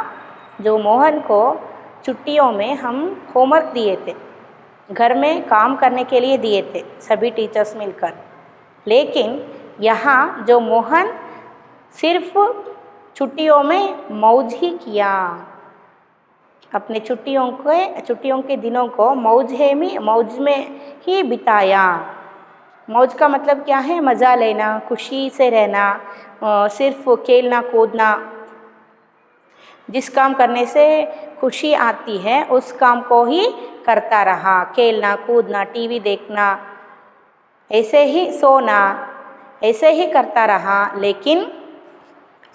जो मोहन को छुट्टियों में हम होमवर्क दिए थे, घर में काम करने के लिए दिए थे सभी टीचर्स मिलकर, लेकिन यहाँ जो मोहन सिर्फ छुट्टियों में मौज ही किया, अपने छुट्टियों के दिनों को मौज में ही बिताया. मौज का मतलब क्या है, मज़ा लेना, खुशी से रहना, सिर्फ खेलना कूदना. जिस काम करने से खुशी आती है उस काम को ही करता रहा. खेलना कूदना, टीवी देखना, ऐसे ही सोना, ऐसे ही करता रहा. लेकिन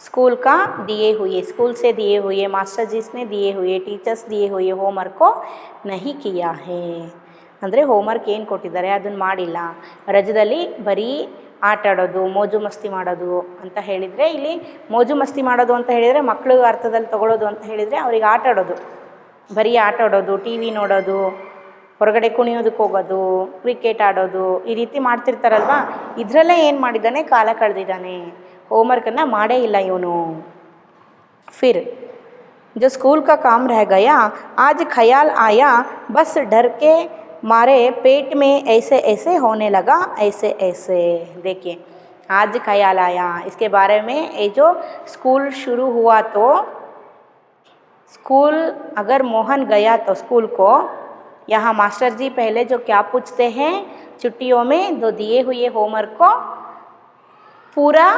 स्कूल से दिए हुए मास्टर जी ने दिए हुए, टीचर्स दिए हुए होमवर्क को नहीं किया है. ಅಂದರೆ ಹೋಮ್ವರ್ಕ್ ಏನು ಕೊಟ್ಟಿದ್ದಾರೆ ಅದನ್ನು ಮಾಡಿಲ್ಲ. ರಜದಲ್ಲಿ ಬರೀ ಆಟ ಆಡೋದು, ಮೋಜು ಮಸ್ತಿ ಮಾಡೋದು ಅಂತ ಹೇಳಿದರೆ, ಇಲ್ಲಿ ಮೋಜು ಮಸ್ತಿ ಮಾಡೋದು ಅಂತ ಹೇಳಿದರೆ ಮಕ್ಕಳು ಅರ್ಥದಲ್ಲಿ ತಗೊಳ್ಳೋದು ಅಂತ ಹೇಳಿದರೆ ಅವರಿಗೆ ಆಟ ಆಡೋದು, ಬರೀ ಆಟ ಆಡೋದು, ಟಿ ವಿ ನೋಡೋದು, ಹೊರಗಡೆ ಕುಣಿಯೋದಕ್ಕೆ ಹೋಗೋದು, ಕ್ರಿಕೆಟ್ ಆಡೋದು, ಈ ರೀತಿ ಮಾಡ್ತಿರ್ತಾರಲ್ವ, ಇದರಲ್ಲೇ ಏನು ಮಾಡಿದ್ದಾನೆ, ಕಾಲ ಕಳೆದಿದ್ದಾನೆ, ಹೋಮ್ವರ್ಕನ್ನು ಮಾಡೇ ಇಲ್ಲ ಇವನು. फिर जो स्कूल का काम रह गया, आज ख्याल आया, बस डर के मारे पेट में ऐसे ऐसे होने लगा, ऐसे ऐसे. देखिए आज ख्याल आया, इसके बारे में ये जो स्कूल शुरू हुआ तो स्कूल अगर मोहन गया तो स्कूल को, यहाँ मास्टर जी पहले जो क्या पूछते हैं, छुट्टियों में दो दिए हुए होमवर्क को पूरा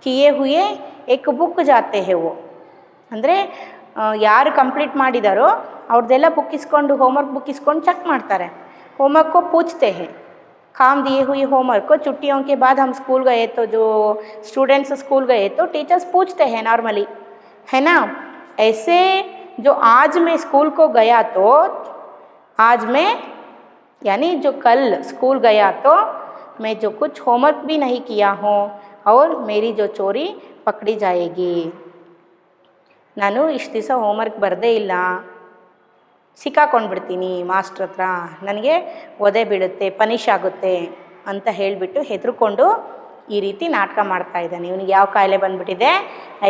किए हुए एक बुक जाते हैं वो. ಅಂದರೆ ಯಾರು ಕಂಪ್ಲೀಟ್ ಮಾಡಿದಾರೋ ಅವ್ರದ್ದೆಲ್ಲ ಬುಕ್ ಇಸ್ಕೊಂಡು, ಹೋಮ್ವರ್ಕ್ ಬುಕ್ ಇಸ್ಕೊಂಡು ಚೆಕ್ ಮಾಡ್ತಾರೆ. होमवर्क को पूछते हैं, काम दिए हुए होमवर्क को छुट्टियों के बाद हम स्कूल गए तो जो स्टूडेंट्स स्कूल गए तो टीचर्स पूछते हैं नॉर्मली, है ना. ऐसे जो आज मैं स्कूल को गया तो, आज मैं यानी जो कल स्कूल गया तो मैं जो कुछ होमवर्क भी नहीं किया हूँ और मेरी जो चोरी पकड़ी जाएगी। ನಾನು ಇಷ್ಟು ದಿವಸ ಹೋಮ್ವರ್ಕ್ ಬರದೇ ಇಲ್ಲ, ಸಿಕ್ಕಾಕೊಂಡ್ಬಿಡ್ತೀನಿ ಮಾಸ್ಟ್ರ್ ಹತ್ರ, ನನಗೆ ಒದೆ ಬೀಳುತ್ತೆ, ಪನಿಷ್ ಆಗುತ್ತೆ ಅಂತ ಹೇಳಿಬಿಟ್ಟು ಹೆದರ್ಕೊಂಡು ಈ ರೀತಿ ನಾಟಕ ಮಾಡ್ತಾ ಇದ್ದಾನೆ. ಇವನಿಗೆ ಯಾವ ಕಾಯಿಲೆ ಬಂದ್ಬಿಟ್ಟಿದೆ?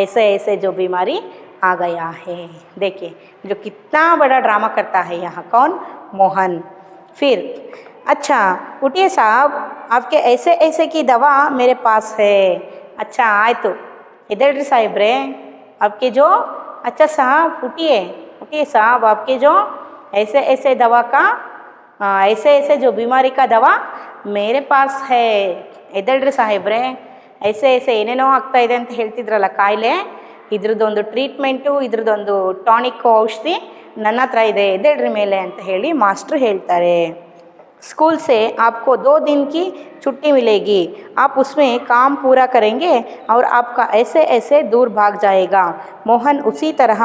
ಐಸೆ ಐಸೆ ಜೋ बीमारी आ गया है। देखिए जो कितना बड़ा ड्रामा करता है यहाँ कौन? मोहन। फिर अच्छा उठिए साहब, आपके ऐसे ऐसे की दवा मेरे पास है। अच्छा ಆಯಿತು, ಎದ್ದೇಳ್ರಿ ಸಾಹೇಬ್ರೆ, आपके जो अच्छा साहब उठिए उठिए साहब, आपके जो ऐसे ऐसे दवा का ऐसे ऐसे जो बीमारी का दवा मेरे पास है। ಎದ್ದೇಳ್ರಿ ಸಾಹೇಬ್ರೆ, ಐಸೆ ಐಸೆ ಏನೇನೋ ಆಗ್ತಾ ಇದೆ ಅಂತ ಹೇಳ್ತಿದ್ರಲ್ಲ ಕಾಯಿಲೆ, ಇದ್ರದ್ದೊಂದು ಟ್ರೀಟ್ಮೆಂಟು, ಇದ್ರದ್ದೊಂದು ಟಾನಿಕ್ ಔಷಧಿ ನನ್ನ ಹತ್ರ ಇದೆ, ಎದ್ದೇಳ್ರಿ ಮೇಲೆ ಅಂತ ಹೇಳಿ ಮಾಸ್ಟ್ರು ಹೇಳ್ತಾರೆ. स्कूल से आपको 2 दिन की छुट्टी मिलेगी, आप उसमें काम पूरा करेंगे और आपका ऐसे ऐसे दूर भाग जाएगा। मोहन उसी तरह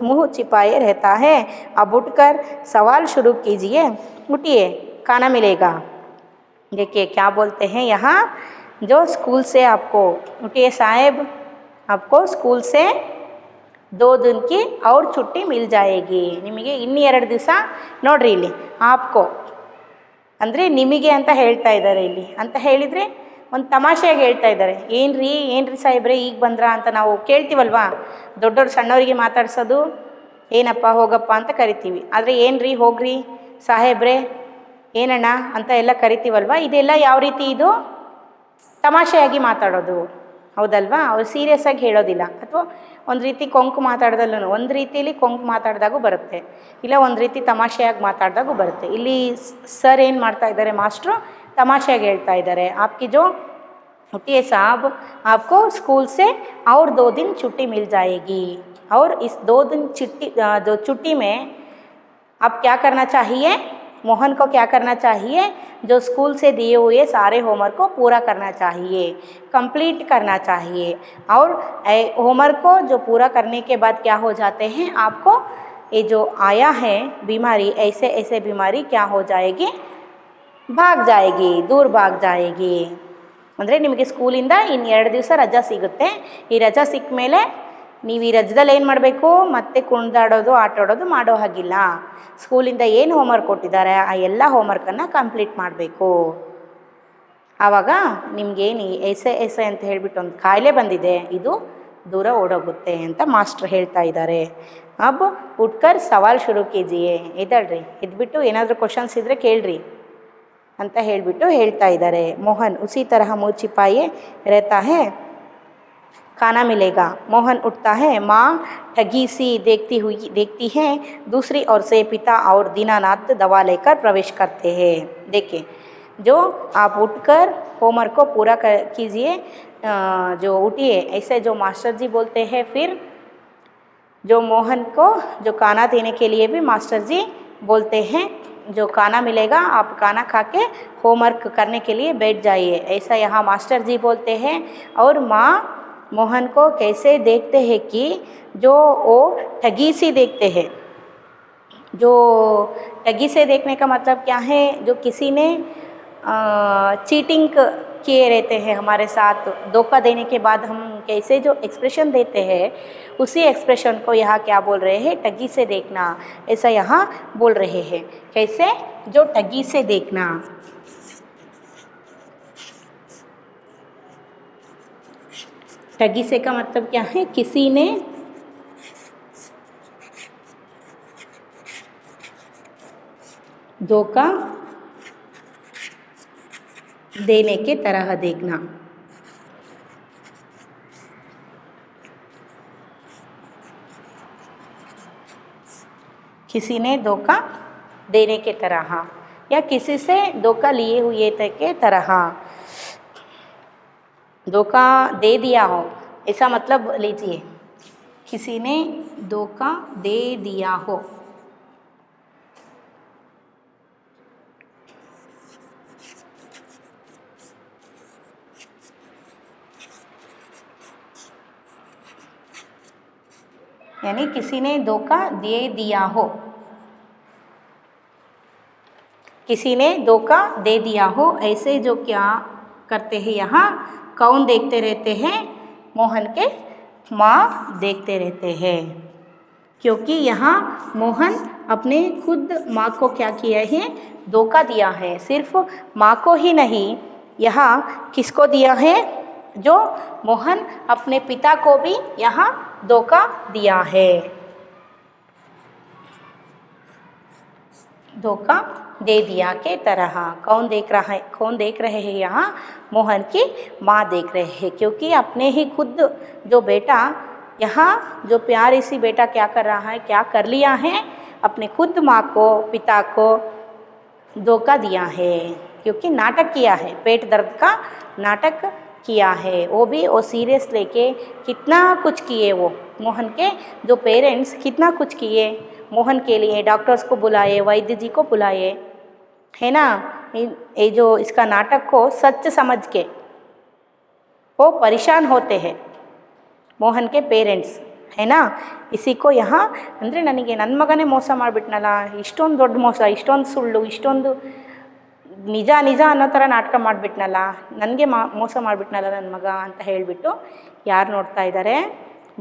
मुंह छिपाए रहता है। अब उठकर सवाल शुरू कीजिए, उठिए खाना मिलेगा। देखिए क्या बोलते हैं यहाँ, जो स्कूल से आपको, उठिए साहेब, आपको स्कूल से 2 दिन की और छुट्टी मिल जाएगी। ನಿಮಗೆ ಇನ್ನು 2 ದಿವಸ ನೋಡ್ರಿ ಇಲ್ಲಿ ಆಪ್ಕೋ ಅಂದರೆ ನಿಮಗೆ ಅಂತ ಹೇಳ್ತಾ ಇದ್ದಾರೆ ಇಲ್ಲಿ. ಅಂತ ಹೇಳಿದರೆ ಒಂದು ತಮಾಷೆಯಾಗಿ ಹೇಳ್ತಾ ಇದ್ದಾರೆ. ಏನ್ರಿ ಸಾಹೇಬ್ರೆ ಈಗ ಬಂದ್ರಾ ಅಂತ ನಾವು ಕೇಳ್ತೀವಲ್ವಾ, ದೊಡ್ಡವ್ರು ಸಣ್ಣವರಿಗೆ ಮಾತಾಡ್ಸೋದು ಏನಪ್ಪ ಹೋಗಪ್ಪ ಅಂತ ಕರಿತೀವಿ. ಆದರೆ ಏನ್ರಿ ಹೋಗ್ರಿ ಸಾಹೇಬ್ರೆ ಏನಣ್ಣ ಅಂತ ಎಲ್ಲ ಕರಿತೀವಲ್ವ, ಇದೆಲ್ಲ ಯಾವ ರೀತಿ? ಇದು ತಮಾಷೆಯಾಗಿ ಮಾತಾಡೋದು, ಹೌದಲ್ವಾ? ಅವ್ರು ಸೀರಿಯಸ್ಸಾಗಿ ಹೇಳೋದಿಲ್ಲ. ಅಥವಾ ಒಂದು ರೀತಿ ಕೊಂಕು ಮಾತಾಡ್ದಲ್ಲೂ, ಒಂದು ರೀತಿಯಲ್ಲಿ ಕೊಂಕು ಮಾತಾಡಿದಾಗೂ ಬರುತ್ತೆ, ಇಲ್ಲ ಒಂದು ರೀತಿ ತಮಾಷೆಯಾಗಿ ಮಾತಾಡಿದಾಗೂ ಬರುತ್ತೆ. ಇಲ್ಲಿ ಸರ್ ಏನು ಮಾಡ್ತಾ ಇದ್ದಾರೆ, ಮಾಸ್ಟ್ರು ತಮಾಷೆಯಾಗಿ ಹೇಳ್ತಾ ಇದ್ದಾರೆ. ಆಪ್ಕಿ ಜೋ उठिए साहब, आपको स्कूल से और 2 दिन छुट्टी मिल जाएगी और इस 2 दिन छुट्टी में आप क्या करना चाहिए? मोहन को क्या करना चाहिए? जो स्कूल से दिए हुए सारे होमवर्क को पूरा करना चाहिए, कंप्लीट करना चाहिए। और होमवर्क को जो पूरा करने के बाद क्या हो जाते हैं, आपको ये जो आया है बीमारी, ऐसे ऐसे बीमारी क्या हो जाएगी? भाग जाएगी, दूर भाग जाएगी। ಅಂದರೆ ನಿಮಗೆ ಸ್ಕೂಲಿಂದ ಇನ್ನು 2 ದಿವಸ ರಜಾ ಸಿಗುತ್ತೆ. ಈ ರಜಾ ಸಿಕ್ಕ ಮೇಲೆ ನೀವು ಈ ರಜದಲ್ಲಿ ಏನು ಮಾಡಬೇಕು? ಮತ್ತೆ ಕುಣಿದಾಡೋದು, ಆಟಾಡೋದು ಮಾಡೋ ಹಾಗಿಲ್ಲ. ಸ್ಕೂಲಿಂದ ಏನು ಹೋಮ್ವರ್ಕ್ ಕೊಟ್ಟಿದ್ದಾರೆ ಆ ಎಲ್ಲ ಹೋಮ್ವರ್ಕನ್ನು ಕಂಪ್ಲೀಟ್ ಮಾಡಬೇಕು. ಆವಾಗ ನಿಮಗೇನು ಐಸೆ ಐಸೆ ಅಂತ ಹೇಳಿಬಿಟ್ಟು ಒಂದು ಕಾಯಿಲೆ ಬಂದಿದೆ, ಇದು ದೂರ ಓಡೋಗುತ್ತೆ ಅಂತ ಮಾಸ್ಟ್ರ್ ಹೇಳ್ತಾ ಇದ್ದಾರೆ. ಅಬ್ ಉಟ್ಕರ್ ಸವಾಲ್ ಶುರು ಕೀಜಿಯೇ, ಎದ್ದೇಳ್ರಿ, ಎದ್ಬಿಟ್ಟು ಏನಾದರೂ ಕ್ವಶನ್ಸ್ ಇದ್ದರೆ ಕೇಳ್ರಿ ಅಂತ ಹೇಳಿಬಿಟ್ಟು ಹೇಳ್ತಾ ಇದ್ದಾರೆ. मोहन उसी तरह मुँह छिपाए रहता है, खाना मिलेगा। मोहन उठता है, माँ ठगी सी देखती हैं। दूसरी ओर से पिता और दीनानाथ दवा लेकर प्रवेश करते हैं। देखिए जो आप उठकर होमवर्क को पूरा कीजिए, जो उठिए ऐसे जो मास्टर जी बोलते हैं। फिर जो मोहन को जो खाना देने के लिए भी मास्टर जी बोलते हैं, जो खाना मिलेगा आप खाना खा के होमवर्क करने के लिए बैठ जाइए, ऐसा यहाँ मास्टर जी बोलते हैं। और माँ मोहन को कैसे देखते हैं कि जो वो ठगी सी देखते हैं। जो ठगी से देखने का मतलब क्या है? जो किसी ने चीटिंग किए रहते हैं हमारे साथ, धोखा देने के बाद हम कैसे जो एक्सप्रेशन देते हैं, उसी एक्सप्रेशन को यहाँ क्या बोल रहे हैं? ठगी से देखना, ऐसा यहाँ बोल रहे हैं। कैसे? जो ठगी से देखना। ठगी से का मतलब क्या है? किसी ने धोखा देने के तरह देखना। किसी ने धोखा देने के तरह, या किसी से धोखा लिए हुए के तरह। धोखा दे दिया हो ऐसा मतलब लीजिए, किसी ने धोखा दे दिया हो। यानी किसी ने धोखा दे दिया हो, किसी ने धोखा दे दिया हो, ऐसे जो क्या करते हैं यहाँ? कौन देखते रहते हैं? मोहन के माँ देखते रहते हैं, क्योंकि यहाँ मोहन अपने खुद माँ को क्या किया है? धोखा दिया है। सिर्फ माँ को ही नहीं, यहाँ किसको दिया है? जो मोहन अपने पिता को भी यहाँ धोखा दिया है, धोखा दे दिया के तरह। कौन देख रहा है? कौन देख रहे हैं यहाँ? मोहन की माँ देख रहे हैं, क्योंकि अपने ही खुद जो बेटा यहाँ जो प्यारी सी बेटा क्या कर रहा है? क्या कर लिया है? अपने खुद माँ को, पिता को धोखा दिया है, क्योंकि नाटक किया है, पेट दर्द का नाटक किया है। वो भी वो सीरियस लेके कितना कुछ किए, वो मोहन के जो पेरेंट्स कितना कुछ किए मोहन के लिए। डॉक्टर्स को बुलाए, वैद्य जी को बुलाए, है ना। ये जो इसका नाटक को सच समझ के वो परेशान होते हैं मोहन के पेरेंट्स, है ना। इसी को यहाँ ಅಂದರೆ ನನಗೆ ನನ್ನ ಮಗನೇ ಮೋಸ ಮಾಡಿಬಿಟ್ನಲ್ಲ, ಇಷ್ಟೊಂದು ದೊಡ್ಡ ಮೋಸ, ಇಷ್ಟೊಂದು ಸುಳ್ಳು, ಇಷ್ಟೊಂದು ನಿಜ ನಿಜ ಅನ್ನೋ ಥರ ನಾಟಕ ಮಾಡಿಬಿಟ್ನಲ್ಲ, ನನಗೆ ಮೋಸ ಮಾಡಿಬಿಟ್ನಲ್ಲ ನನ್ನ ಮಗ ಅಂತ ಹೇಳಿಬಿಟ್ಟು ಯಾರು ನೋಡ್ತಾ ಇದ್ದಾರೆ?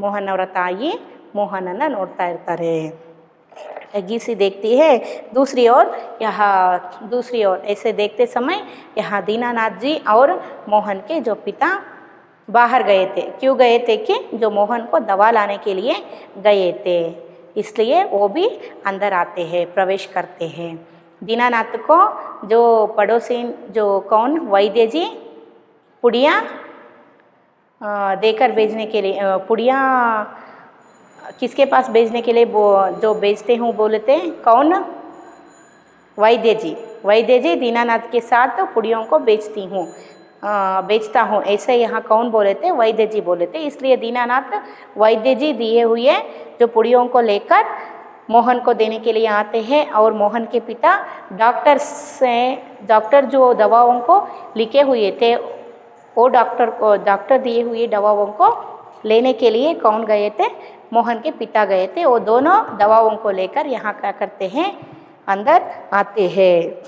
ಮೋಹನ್ ಅವರ ತಾಯಿ ಮೋಹನನ್ನು ನೋಡ್ತಾ ಇರ್ತಾರೆ। अगी सी देखती है। दूसरी ओर ऐसे देखते समय यहाँ दीनानाथ जी और मोहन के जो पिता बाहर गए थे। क्यों गए थे? कि जो मोहन को दवा लाने के लिए गए थे, इसलिए वो भी अंदर आते हैं, प्रवेश करते हैं। दीनानाथ को जो पड़ोसी जो कौन वैद्य जी पुड़िया देकर भेजने के लिए, पुड़िया किसके पास भेजने के लिए जो भेजते हूँ बोलते कौन? वैद्य जी दीनानाथ के साथ पुड़ियों को बेचता हूँ, ऐसे यहाँ कौन बोले थे? वैद्य जी बोले थे। इसलिए दीनानाथ वैद्य जी दिए हुए जो पुड़ियों को लेकर मोहन को देने के लिए आते हैं, और मोहन के पिता डॉक्टर जो दवाओं को लिखे हुए थे, वो डॉक्टर दिए हुए दवाओं को लेने के लिए कौन गए थे? मोहन के पिता गए थे। वो दोनों दवाओं को लेकर यहाँ क्या करते हैं? अंदर आते हैं।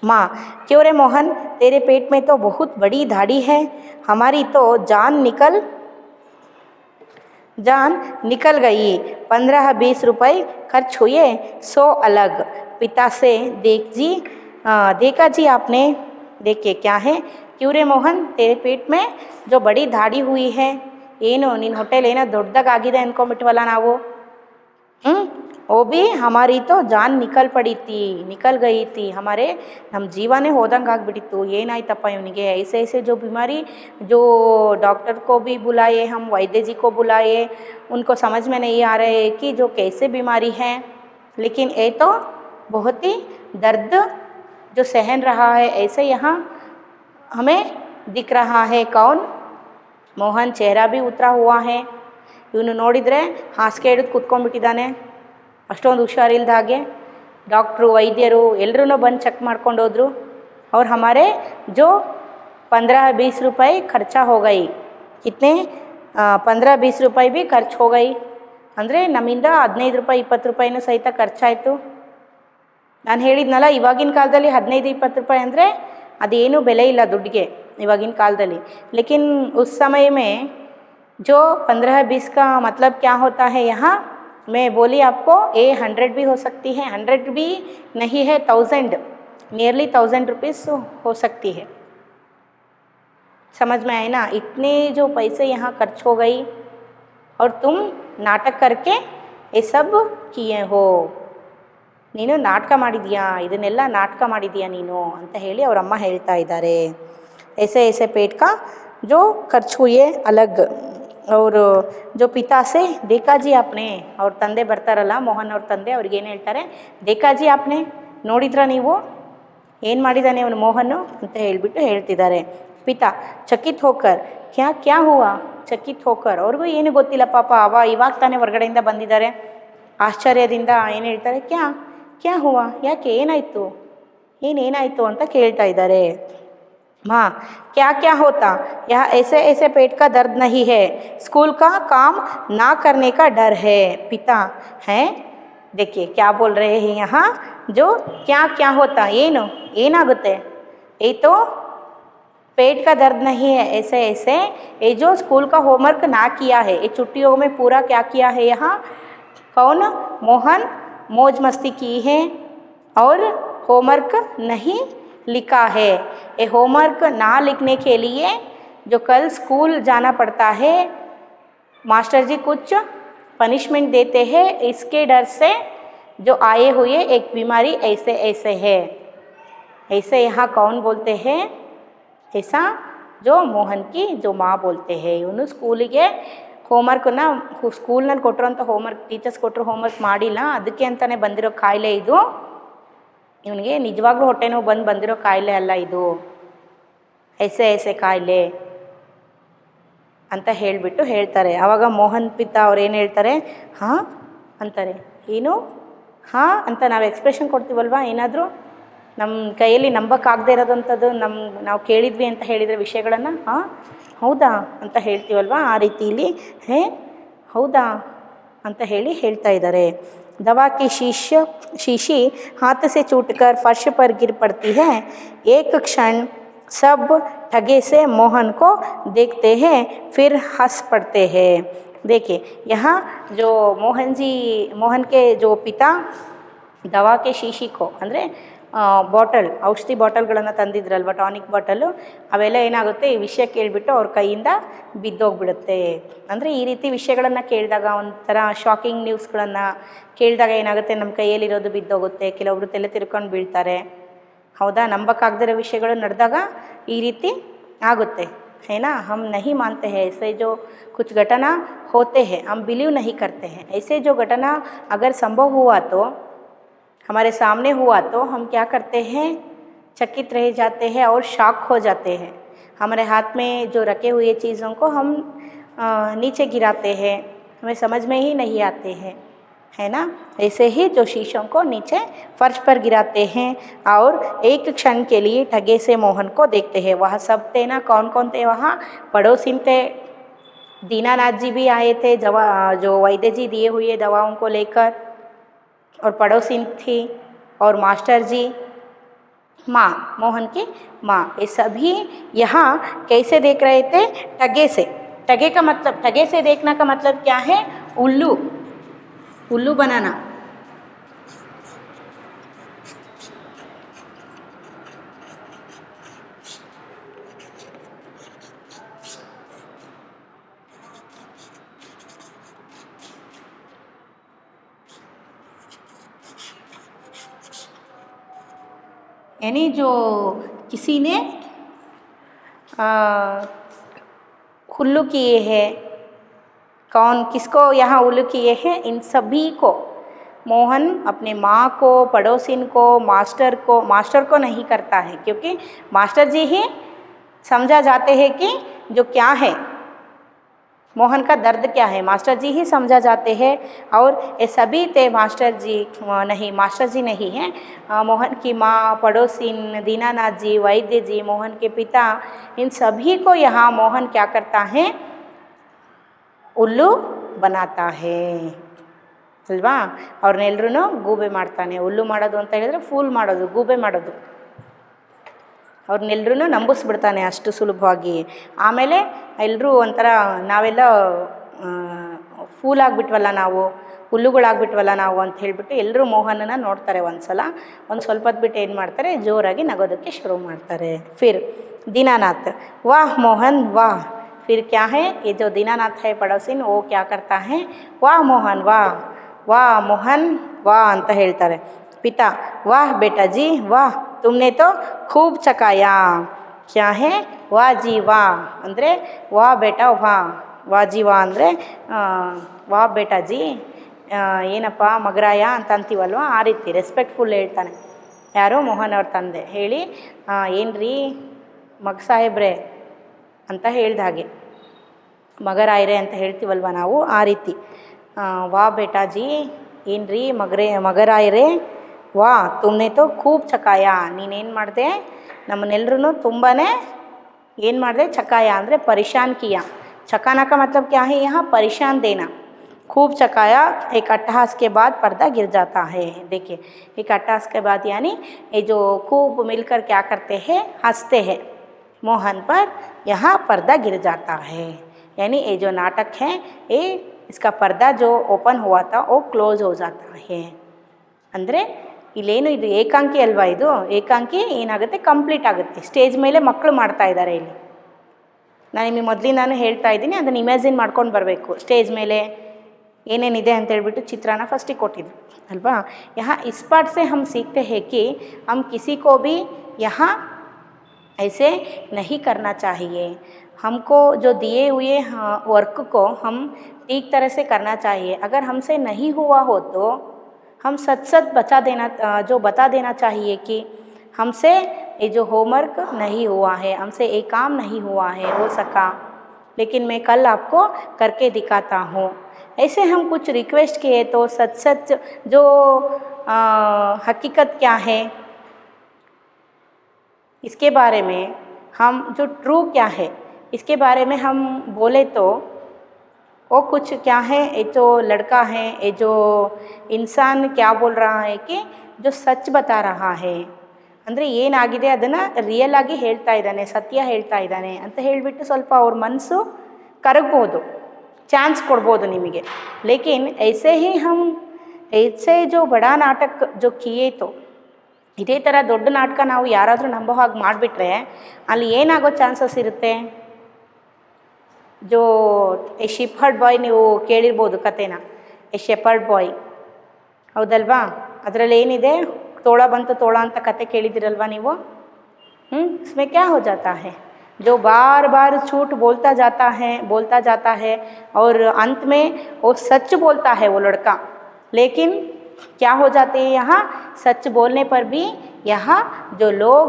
माँ, क्यों रे मोहन, तेरे पेट में तो बहुत बड़ी दाढ़ी है, हमारी तो जान निकल गई। 15-20 रुपए खर्च हुए, 100 अलग। पिता से देखा जी आपने? देखे क्या है? क्यों रे मोहन, तेरे पेट में जो बड़ी दाढ़ी हुई है, ಏನು ನಿನ್ನ ಹೊಟ್ಟೆಲಿ ಏನೋ ದೊಡ್ಡದಾಗಿದೆ ಅಂದ್ಕೊಂಬಿಟ್ವಲ್ಲ ನಾವು। वो भी हमारी तो जान निकल गई थी, हमारे ನಮ್ಮ ಜೀವನೇ ಹೋದಂಗೆ ಆಗಿಬಿಟ್ಟಿತ್ತು। ಏನಾಯ್ತಪ್ಪ ಇವನಿಗೆ? ऐसे जो बीमारी, जो डॉक्टर को भी बुलाए, हम वैद्य जी को बुलाए, उनको समझ में नहीं आ रहे कि जो कैसे बीमारी है, लेकिन ये तो बहुत ही दर्द जो सहन रहा है, ऐसे यहाँ हमें दिख रहा है। कौन? मोहन चेहरा भी उतरा हुआ है। ಇವನು ನೋಡಿದರೆ ಹಾಸಿಗೆ ಹಿಡಿದು ಕೂತ್ಕೊಂಡ್ಬಿಟ್ಟಿದ್ದಾನೆ, ಅಷ್ಟೊಂದು ಹುಷಾರಿಲ್ದ ಹಾಗೆ। डॉक्टरू वैद्यरू ಎಲ್ಲರೂ ಬಂದು ಚೆಕ್ ಮಾಡ್ಕೊಂಡು ಹೋದರು। और हमारे जो 15-20 रुपए खर्चा हो गई, कितने? 15-20 रुपए भी ಖರ್ಚು हो गई, ಅಂದರೆ ನಮ್ಮಿಂದ 15 ರೂಪಾಯಿ 20 ರೂಪಾಯಿನೂ ಸಹಿತ ಖರ್ಚಾಯಿತು। ನಾನು ಹೇಳಿದ್ನಲ್ಲ, ಇವಾಗಿನ ಕಾಲದಲ್ಲಿ 15-20 ರೂಪಾಯಿ ಅಂದರೆ ಅದೇನೂ ಬೆಲೆ ಇಲ್ಲ ದುಡ್ಡಿಗೆ इवागिन कालदली। लेकिन उस समय में जो 15-20 का मतलब क्या होता है? यहाँ मैं बोली आपको, 100 भी हो सकती है, 100 भी नहीं है, 1000, नियरली 1000 रुपीज़ हो सकती है। समझ में आए ना? इतने जो पैसे यहाँ खर्च हो गई, और तुम नाटक करके ये सब किए हो। ನೀನು ನಾಟಕ ಮಾಡಿದೀಯಾ, ಇದನ್ನೆಲ್ಲ ನಾಟಕ ಮಾಡಿದೀಯಾ ನೀನು ಅಂತ ಹೇಳಿ ಅವರಮ್ಮ ಹೇಳ್ತಾ ಇದ್ದಾರೆ। ऐसे पेट का जो खर्च हुए अलग, और जो पिता से देखा जी आपने, और ತಂದೆ ಬರ್ತಾರಲ್ಲ ಮೋಹನ್ ಅವ್ರ ತಂದೆ, ಅವ್ರಿಗೆ ಏನು ಹೇಳ್ತಾರೆ? देखा जी आपने, ನೋಡಿದ್ರಾ ನೀವು ಏನು ಮಾಡಿದ್ದಾನೆ ಅವನು ಮೋಹನ್ ಅಂತ ಹೇಳಿಬಿಟ್ಟು ಹೇಳ್ತಿದ್ದಾರೆ। ಪಿತಾ ಚಕಿತ್ ಹೋಕರ್, ಕ್ಯಾ ಹುವಾ? ಚಕಿತ್ ಹೋಕರ್, ಅವ್ರಿಗೂ ಏನು ಗೊತ್ತಿಲ್ಲ ಪಾಪ, ಇವಾಗ ತಾನೇ ಹೊರಗಡೆಯಿಂದ ಬಂದಿದ್ದಾರೆ, ಆಶ್ಚರ್ಯದಿಂದ ಏನು ಹೇಳ್ತಾರೆ? ಕ್ಯಾ ಹುವಾ, ಯಾಕೆ ಏನಾಯಿತು, ಏನಾಯಿತು ಅಂತ ಕೇಳ್ತಾ ಇದ್ದಾರೆ। माँ, क्या होता? यह ऐसे पेट का दर्द नहीं है, स्कूल का काम ना करने का डर है। पिता हैं, देखिए क्या बोल रहे हैं यहाँ, जो क्या होता, ಏನಾಗುತ್ತೆ? ये तो पेट का दर्द नहीं है, ऐसे ऐसे ये जो स्कूल का होमवर्क ना किया है, ये छुट्टियों में पूरा क्या किया है यहाँ, कौन, मोहन मौज मस्ती की है और होमवर्क नहीं लिखा है। ये होमवर्क ना लिखने के लिए जो कल स्कूल जाना पड़ता है, मास्टर जी कुछ पनिशमेंट देते हैं, इसके डर से जो आए हुए एक बीमारी ऐसे ऐसे है। ऐसे यहाँ कौन बोलते हैं, ऐसा जो मोहन की जो माँ बोलते हैं। ಇವನು ಸ್ಕೂಲಿಗೆ ಹೋಮ್ವರ್ಕನ್ನು ಸ್ಕೂಲ್ನಲ್ಲಿ ಕೊಟ್ಟಿರೋಂಥ ಹೋಮ್ವರ್ಕ್, ಟೀಚರ್ಸ್ ಕೊಟ್ಟರು ಹೋಮ್ವರ್ಕ್ ಮಾಡಿಲ್ಲ, ಅದಕ್ಕೆ ಅಂತಲೇ ಬಂದಿರೋ ಕಾಯಿಲೆ ಇದು. ಇವನಿಗೆ ನಿಜವಾಗ್ಲೂ ಹೊಟ್ಟೆ ನೋವು ಬಂದಿರೋ ಕಾಯಿಲೆ ಅಲ್ಲ ಇದು, ಐಸೆ ಐಸೆ ಕಾಯಿಲೆ ಅಂತ ಹೇಳಿಬಿಟ್ಟು ಹೇಳ್ತಾರೆ. ಆವಾಗ ಮೋಹನ್ ಪಿತಾ ಅವ್ರು ಏನು ಹೇಳ್ತಾರೆ, ಹಾಂ ಅಂತಾರೆ. ಏನು ಹಾಂ ಅಂತ ನಾವು ಎಕ್ಸ್ಪ್ರೆಷನ್ ಕೊಡ್ತೀವಲ್ವ, ಏನಾದರೂ ನಮ್ಮ ಕೈಯಲ್ಲಿ ನಂಬಕ್ಕಾಗದೇ ಇರೋದಂಥದ್ದು ನಾವು ಕೇಳಿದ್ವಿ ಅಂತ ಹೇಳಿದರೆ ವಿಷಯಗಳನ್ನು, ಹಾಂ ಹೌದಾ ಅಂತ ಹೇಳ್ತೀವಲ್ವ, ಆ ರೀತಿಯಲ್ಲಿ ಹೌದಾ ಅಂತ ಹೇಳ್ತಾ ಇದ್ದಾರೆ. दवा की शीशी हाथ से छूटकर फर्श पर गिर पड़ती है. एक क्षण सब ठगे से मोहन को देखते हैं, फिर हंस पड़ते हैं. देखिए यहाँ जो मोहन के जो पिता दवा के शीशी को ಅಂದರೆ ಬಾಟಲ್, ಔಷಧಿ ಬಾಟಲ್ಗಳನ್ನು ತಂದಿದ್ರಲ್ವ, ಟಾನಿಕ್ ಬಾಟಲು, ಅವೆಲ್ಲ ಏನಾಗುತ್ತೆ, ಈ ವಿಷಯ ಕೇಳಿಬಿಟ್ಟು ಅವ್ರ ಕೈಯಿಂದ ಬಿದ್ದೋಗ್ಬಿಡುತ್ತೆ. ಅಂದರೆ ಈ ರೀತಿ ವಿಷಯಗಳನ್ನು ಕೇಳಿದಾಗ, ಒಂಥರ ಶಾಕಿಂಗ್ ನ್ಯೂಸ್ಗಳನ್ನು ಕೇಳಿದಾಗ ಏನಾಗುತ್ತೆ, ನಮ್ಮ ಕೈಯಲ್ಲಿರೋದು ಬಿದ್ದೋಗುತ್ತೆ, ಕೆಲವೊಬ್ರು ತಲೆ ತಿರ್ಕೊಂಡು ಬೀಳ್ತಾರೆ. ಹೌದಾ, ನಂಬಕ್ಕಾಗದಿರೋ ವಿಷಯಗಳು ನಡೆದಾಗ ಈ ರೀತಿ ಆಗುತ್ತೆ. है ना, हम नहीं मानते हैं ऐसे जो कुछ घटना होते हैं, हम बिलीव नहीं करते हैं. ऐसे जो घटना अगर संभव हुआ तो, हमारे सामने हुआ तो हम क्या करते हैं, चकित रह जाते हैं और शॉक हो जाते हैं. हमारे हाथ में जो रखे हुए चीज़ों को हम नीचे गिराते हैं, हमें समझ में ही नहीं आते हैं, है ना. ऐसे ही जो शीशों को नीचे फर्श पर गिराते हैं और एक क्षण के लिए ठगे से मोहन को देखते हैं. वह सब थे ना, कौन कौन थे वहाँ, पड़ोसी थे, दीनानाथ जी भी आए थे, जो वैद्य जी दिए हुए दवाओं को लेकर, और पड़ोसी थी, और मास्टर जी, माँ, मोहन की माँ, ये सभी यहाँ कैसे देख रहे थे, ठगे से. ठगे का मतलब, ठगे से देखना का मतलब क्या है, उल्लू बनाना. यानी जो किसी ने उल्लू किए हैं, कौन किसको यहाँ उल्लू किए हैं, इन सभी को मोहन अपने माँ को, पड़ोसिन को, मास्टर को नहीं करता है, क्योंकि मास्टर जी ही समझा जाते हैं कि जो क्या है, मोहन का दर्द क्या है, मास्टर जी ही समझा जाते हैं. और ये सभी थे मास्टर जी नहीं हैं, मोहन की माँ, पड़ोसिन, दीनानाथ जी, वैद्य जी, मोहन के पिता, इन सभी को यहाँ मोहन क्या करता है, उल्लू बनाता है ಅಲ್ವಾ. ಅವ್ರನ್ನೆಲ್ಲರೂ ಗೂಬೆ ಮಾಡ್ತಾನೆ. ಉಲ್ಲು ಮಾಡೋದು ಅಂತ ಹೇಳಿದರೆ ಫೂಲ್ ಮಾಡೋದು, ಗೂಬೆ ಮಾಡೋದು. ಅವ್ರನ್ನೆಲ್ಲರೂ ನಂಬಿಸ್ಬಿಡ್ತಾನೆ ಅಷ್ಟು ಸುಲಭವಾಗಿ. ಆಮೇಲೆ ಎಲ್ಲರೂ ಒಂಥರ ನಾವೆಲ್ಲ ಫೂಲ್ ಆಗಿಬಿಟ್ವಲ್ಲ ನಾವು, ಹುಲ್ಲುಗಳಾಗ್ಬಿಟ್ವಲ್ಲ ನಾವು ಅಂತ ಹೇಳಿಬಿಟ್ಟು ಎಲ್ಲರೂ ಮೋಹನನ ನೋಡ್ತಾರೆ. ಒಂದು ಸ್ವಲ್ಪ ಹೊತ್ತು ಬಿಟ್ಟು ಏನು ಮಾಡ್ತಾರೆ, ಜೋರಾಗಿ ನಗೋದಕ್ಕೆ ಶುರು ಮಾಡ್ತಾರೆ. ಫಿರ್ दीनानाथ, वाह मोहन वाह. फिर क्या है, ये जो दीनानाथ है पड़ोसिन, वो क्या करता है, वाह मोहन वाह, वाह मोहन वाह ಅಂತ ಹೇಳ್ತಾರೆ. पिता, वाह बेटा जी वाह, तुमने तो खूब चकाया. क्या है, वाह जी वाह ಅಂದರೆ वाह बेटा वाह, वाह जी वाह ಅಂದರೆ वाह बेटा जी ಏನಪ್ಪ ಮಗರಾಯ ಅಂತ ಅಂತೀವಲ್ವ, ಆ ರೀತಿ ರೆಸ್ಪೆಕ್ಟ್ಫುಲ್ ಹೇಳ್ತಾನೆ. ಯಾರೋ ಮೋಹನ್ ಅವ್ರ ತಂದೆ ಹೇಳಿ, ಏನ್ರಿ ಮಗ ಸಾಹೇಬ್ರೆ ಅಂತ ಹೇಳ್ದ ಹಾಗೆ, ಮಗರಾಯ್ರೆ ಅಂತ ಹೇಳ್ತೀವಲ್ವ ನಾವು, ಆ ರೀತಿ. ವಾ ಬೇಟಾಜಿ, ಏನ್ರಿ ಮಗರಾಯ್ರೆ, ವಾ ತುಮ್ನೆ ತೋ ಖೂಬ್ ಚಕಾಯ, ನೀನೇನು ಮಾಡಿದೆ, ನಮ್ಮನ್ನೆಲ್ಲರೂ ತುಂಬಾ ಏನು ಮಾಡಿದೆ, ಚಕಾಯ ಅಂದರೆ ಪರೇಶಾನ್ ಕಿಯಾ. चकाना का मतलब क्या है, यहाँ परेशान देना. खूब चकाया, एक अट्टहास के बाद पर्दा गिर जाता है. देखिए, एक अट्टहास के बाद यानी ये जो खूब मिलकर क्या करते हैं, हंसते हैं. मोहन पर यहाँ पर्दा गिर जाता है। यानी ये जो नाटक है ये इसका पर्दा जो ओपन हुआ था वो क्लोज हो जाता है। ಅಂದರೆ ಇಲ್ಲೇನು ಇದು ಏಕಾಂಗಿ ಅಲ್ವಾ, ಇದು ಏಕಾಂಗಿ ಏನಾಗುತ್ತೆ ಕಂಪ್ಲೀಟ್ ಆಗುತ್ತೆ. ಸ್ಟೇಜ್ ಮೇಲೆ ಮಕ್ಕಳು ಮಾಡ್ತಾ ಇದ್ದಾರೆ ಇಲ್ಲಿ. ನಾನು ನಿಮಗೆ ಮೊದಲಿಂದಾನು ಹೇಳ್ತಾ ಇದ್ದೀನಿ, ಅದನ್ನು ಇಮ್ಯಾಜಿನ್ ಮಾಡ್ಕೊಂಡು ಬರಬೇಕು. ಸ್ಟೇಜ್ ಮೇಲೆ ಏನೇನಿದೆ ಅಂತ ಹೇಳ್ಬಿಟ್ಟು ಚಿತ್ರಾನ ಫಸ್ಟಿಗೆ ಕೊಟ್ಟಿದ್ರು ಅಲ್ವಾ. यहाँ इस पाठ से हम सीखते हैं कि हम किसी को भी यहाँ ऐसे नहीं करना चाहिए. हमको जो दिए हुए वर्क को हम ठीक तरह से करना चाहिए. अगर हमसे नहीं हुआ हो तो हम सच सच बता देना चाहिए कि हमसे ये जो होमवर्क नहीं हुआ है, हमसे ये काम नहीं हुआ है, हो सका, लेकिन मैं कल आपको करके दिखाता हूँ. ऐसे हम कुछ रिक्वेस्ट किए तो सच सच जो हकीकत क्या है इसके बारे में, हम जो ट्रू क्या है इसके बारे में हम बोले तो वो कुछ क्या है, ये जो लड़का है, ये जो इंसान क्या बोल रहा है कि जो सच बता रहा है, ಅಂದರೆ ಏನಾಗಿದೆ ಅದನ್ನು ರಿಯಲ್ ಆಗಿ ಹೇಳ್ತಾ ಇದ್ದಾನೆ, ಸತ್ಯ ಹೇಳ್ತಾ ಇದ್ದಾನೆ ಅಂತ ಹೇಳಿಬಿಟ್ಟು ಸ್ವಲ್ಪ ಅವ್ರ ಮನಸ್ಸು ಕರಗ್ಬೋದು, ಚಾನ್ಸ್ ಕೊಡ್ಬೋದು ನಿಮಗೆ. ಲೇಕಿನ್ ಐಸೆ ಹಿ ಹಮ್ ಐಸೆ ಜೋ ಬಡಾ ನಾಟಕ ಜೋ ಕಿಯೇ ತೋ, ಇದೇ ಥರ ದೊಡ್ಡ ನಾಟಕ ನಾವು ಯಾರಾದರೂ ನಂಬೋ ಹಾಗೆ ಮಾಡಿಬಿಟ್ರೆ ಅಲ್ಲಿ ಏನಾಗೋ ಚಾನ್ಸಸ್ ಇರುತ್ತೆ. ಜೋ ಎ ಶಿಫರ್ಡ್ ಬಾಯ್ ನೀವು ಕೇಳಿರ್ಬೋದು ಕತೆನ, ಎ ಶೆಪರ್ಡ್ ಬಾಯ್ ಹೌದಲ್ವಾ. ಅದರಲ್ಲಿ ಏನಿದೆ, ತೋಳ ಬಂತು ತೋಳ ಅಂತ ಕತೆ ಕೇಳಿದಿರಲ್ವಾ ನೀವು. इसमें क्या हो जाता है, जो बार बार झूठ बोलता जाता है और अंत में वो सच बोलता है वो लड़का. लेकिन क्या हो जाते हैं यहाँ, सच बोलने पर भी यहाँ जो लोग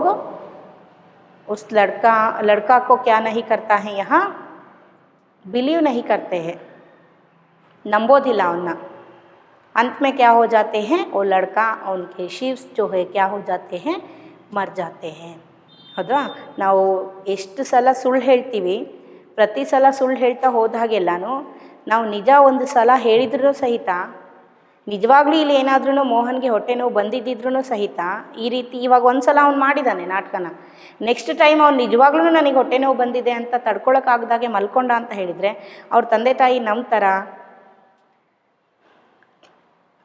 उस लड़का को क्या नहीं करता है, यहाँ बिलीव नहीं करते हैं, ನಂಬೋದಿಲ್ಲ ಅವನ್ನ. अंत में क्या हो जाते हैं, वो लड़का उनके शिव्स जो है क्या हो जाते हैं, मर जाते हैं. ಹೌದಾ. ನಾವು ಎಷ್ಟು ಸಲ ಸುಳ್ಳು ಹೇಳ್ತೀವಿ, ಪ್ರತಿ ಸಲ ಸುಳ್ಳು ಹೇಳ್ತಾ ಹೋದಾಗೆಲ್ಲನೂ ನಾವು ನಿಜ ಒಂದು ಸಲ ಹೇಳಿದ್ರೂ ಸಹಿತ, ನಿಜವಾಗ್ಲೂ ಇಲ್ಲಿ ಏನಾದ್ರೂ ಮೋಹನ್ಗೆ ಹೊಟ್ಟೆ ನೋವು ಬಂದಿದ್ದಿದ್ರೂ ಸಹಿತ ಈ ರೀತಿ ಇವಾಗ ಒಂದು ಸಲ ಅವ್ನು ಮಾಡಿದ್ದಾನೆ ನಾಟಕನ, ನೆಕ್ಸ್ಟ್ ಟೈಮ್ ಅವ್ನು ನಿಜವಾಗ್ಲೂ ನನಗೆ ಹೊಟ್ಟೆ ನೋವು ಬಂದಿದೆ ಅಂತ ತಡ್ಕೊಳಕ್ಕಾಗ್ದಾಗೆ ಮಲ್ಕೊಂಡ ಅಂತ ಹೇಳಿದರೆ ಅವ್ರ ತಂದೆ ತಾಯಿ ನಂಬ್ತಾರ.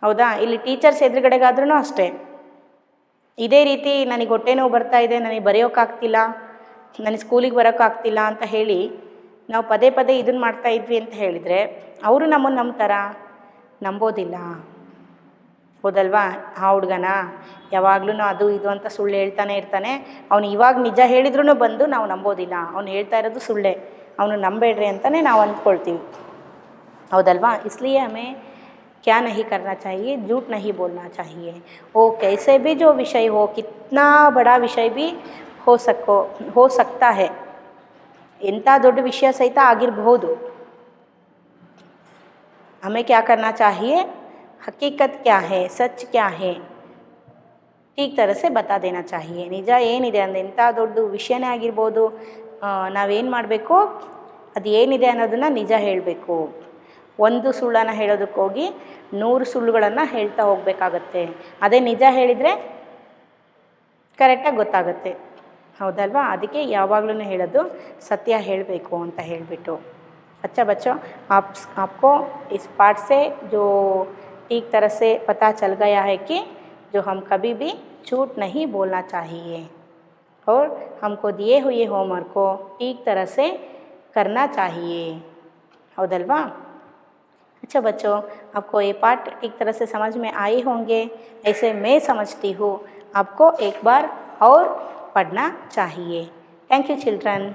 ಹೌದಾ. ಇಲ್ಲಿ ಟೀಚರ್ಸ್ ಎದುರುಗಡೆಗಾದ್ರೂ ಅಷ್ಟೇ ಇದೇ ರೀತಿ ನನಗೆ ಹೊಟ್ಟೆ ನೋವು ಬರ್ತಾ ಇದೆ, ನನಗೆ ಬರೆಯೋಕ್ಕಾಗ್ತಿಲ್ಲ, ನನಗೆ ಸ್ಕೂಲಿಗೆ ಬರೋಕ್ಕಾಗ್ತಿಲ್ಲ ಅಂತ ಹೇಳಿ ನಾವು ಪದೇ ಪದೇ ಇದನ್ನು ಮಾಡ್ತಾ ಇದ್ವಿ ಅಂತ ಹೇಳಿದರೆ ಅವರು ನಮ್ಮನ್ನು ನಂಬ್ತಾರ, ನಂಬೋದಿಲ್ಲ. ಹೌದಲ್ವಾ. ಆ ಹುಡುಗನ ಯಾವಾಗಲೂ ಅದು ಇದು ಅಂತ ಸುಳ್ಳು ಹೇಳ್ತಾನೆ ಇರ್ತಾನೆ. ಅವನು ಇವಾಗ ನಿಜ ಹೇಳಿದ್ರೂ ಬಂದು ನಾವು ನಂಬೋದಿಲ್ಲ, ಅವನು ಹೇಳ್ತಾ ಇರೋದು ಸುಳ್ಳೆ, ಅವನು ನಂಬೇಡ್ರಿ ಅಂತಲೇ ನಾವು ಅಂದ್ಕೊಳ್ತೀವಿ. ಹೌದಲ್ವಾ. इसलिए हमें क्या नहीं करना चाहिए, झूठ नहीं बोलना चाहिए. वो कैसे भी जो विषय हो, कितना बड़ा विषय भी हो सकता है, ಎಂಥ ದೊಡ್ಡ ವಿಷಯ ಸಹಿತ ಆಗಿರಬಹುದು. हमें क्या करना चाहिए, हकीकत क्या है, सच क्या है, ठीक तरह से बता देना चाहिए. ನಿಜ ಏನಿದೆ ಅಂದರೆ ಎಂಥ ದೊಡ್ಡ ವಿಷಯನೇ ಆಗಿರ್ಬೋದು, ನಾವೇನು ಮಾಡಬೇಕು, ಅದು ಏನಿದೆ ಅನ್ನೋದನ್ನು ನಿಜ ಹೇಳಬೇಕು. ಒಂದು ಸುಳ್ಳನ್ನು ಹೇಳೋದಕ್ಕೋಗಿ 100 ಸುಳ್ಳುಗಳನ್ನು ಹೇಳ್ತಾ ಹೋಗಬೇಕಾಗತ್ತೆ. ಅದೇ ನಿಜ ಹೇಳಿದರೆ ಕರೆಕ್ಟಾಗಿ ಗೊತ್ತಾಗುತ್ತೆ. ಹೌದಲ್ವಾ. ಅದಕ್ಕೆ ಯಾವಾಗಲೂ ಹೇಳೋದು ಸತ್ಯ ಹೇಳಬೇಕು ಅಂತ ಹೇಳಿಬಿಟ್ಟು. अच्छा बच्चों, आपको इस पाठ से जो ठीक तरह से पता चल गया है कि जो हम कभी भी झूठ नहीं बोलना चाहिए और हमको दिए हुए होमवर्क को ठीक तरह से करना चाहिए. हौदल्वा. अच्छा बच्चों, आपको ये पाठ ठीक तरह से समझ में आए होंगे, ऐसे मैं समझती हूँ. आपको एक बार और पढ़ना चाहिए. Thank you children.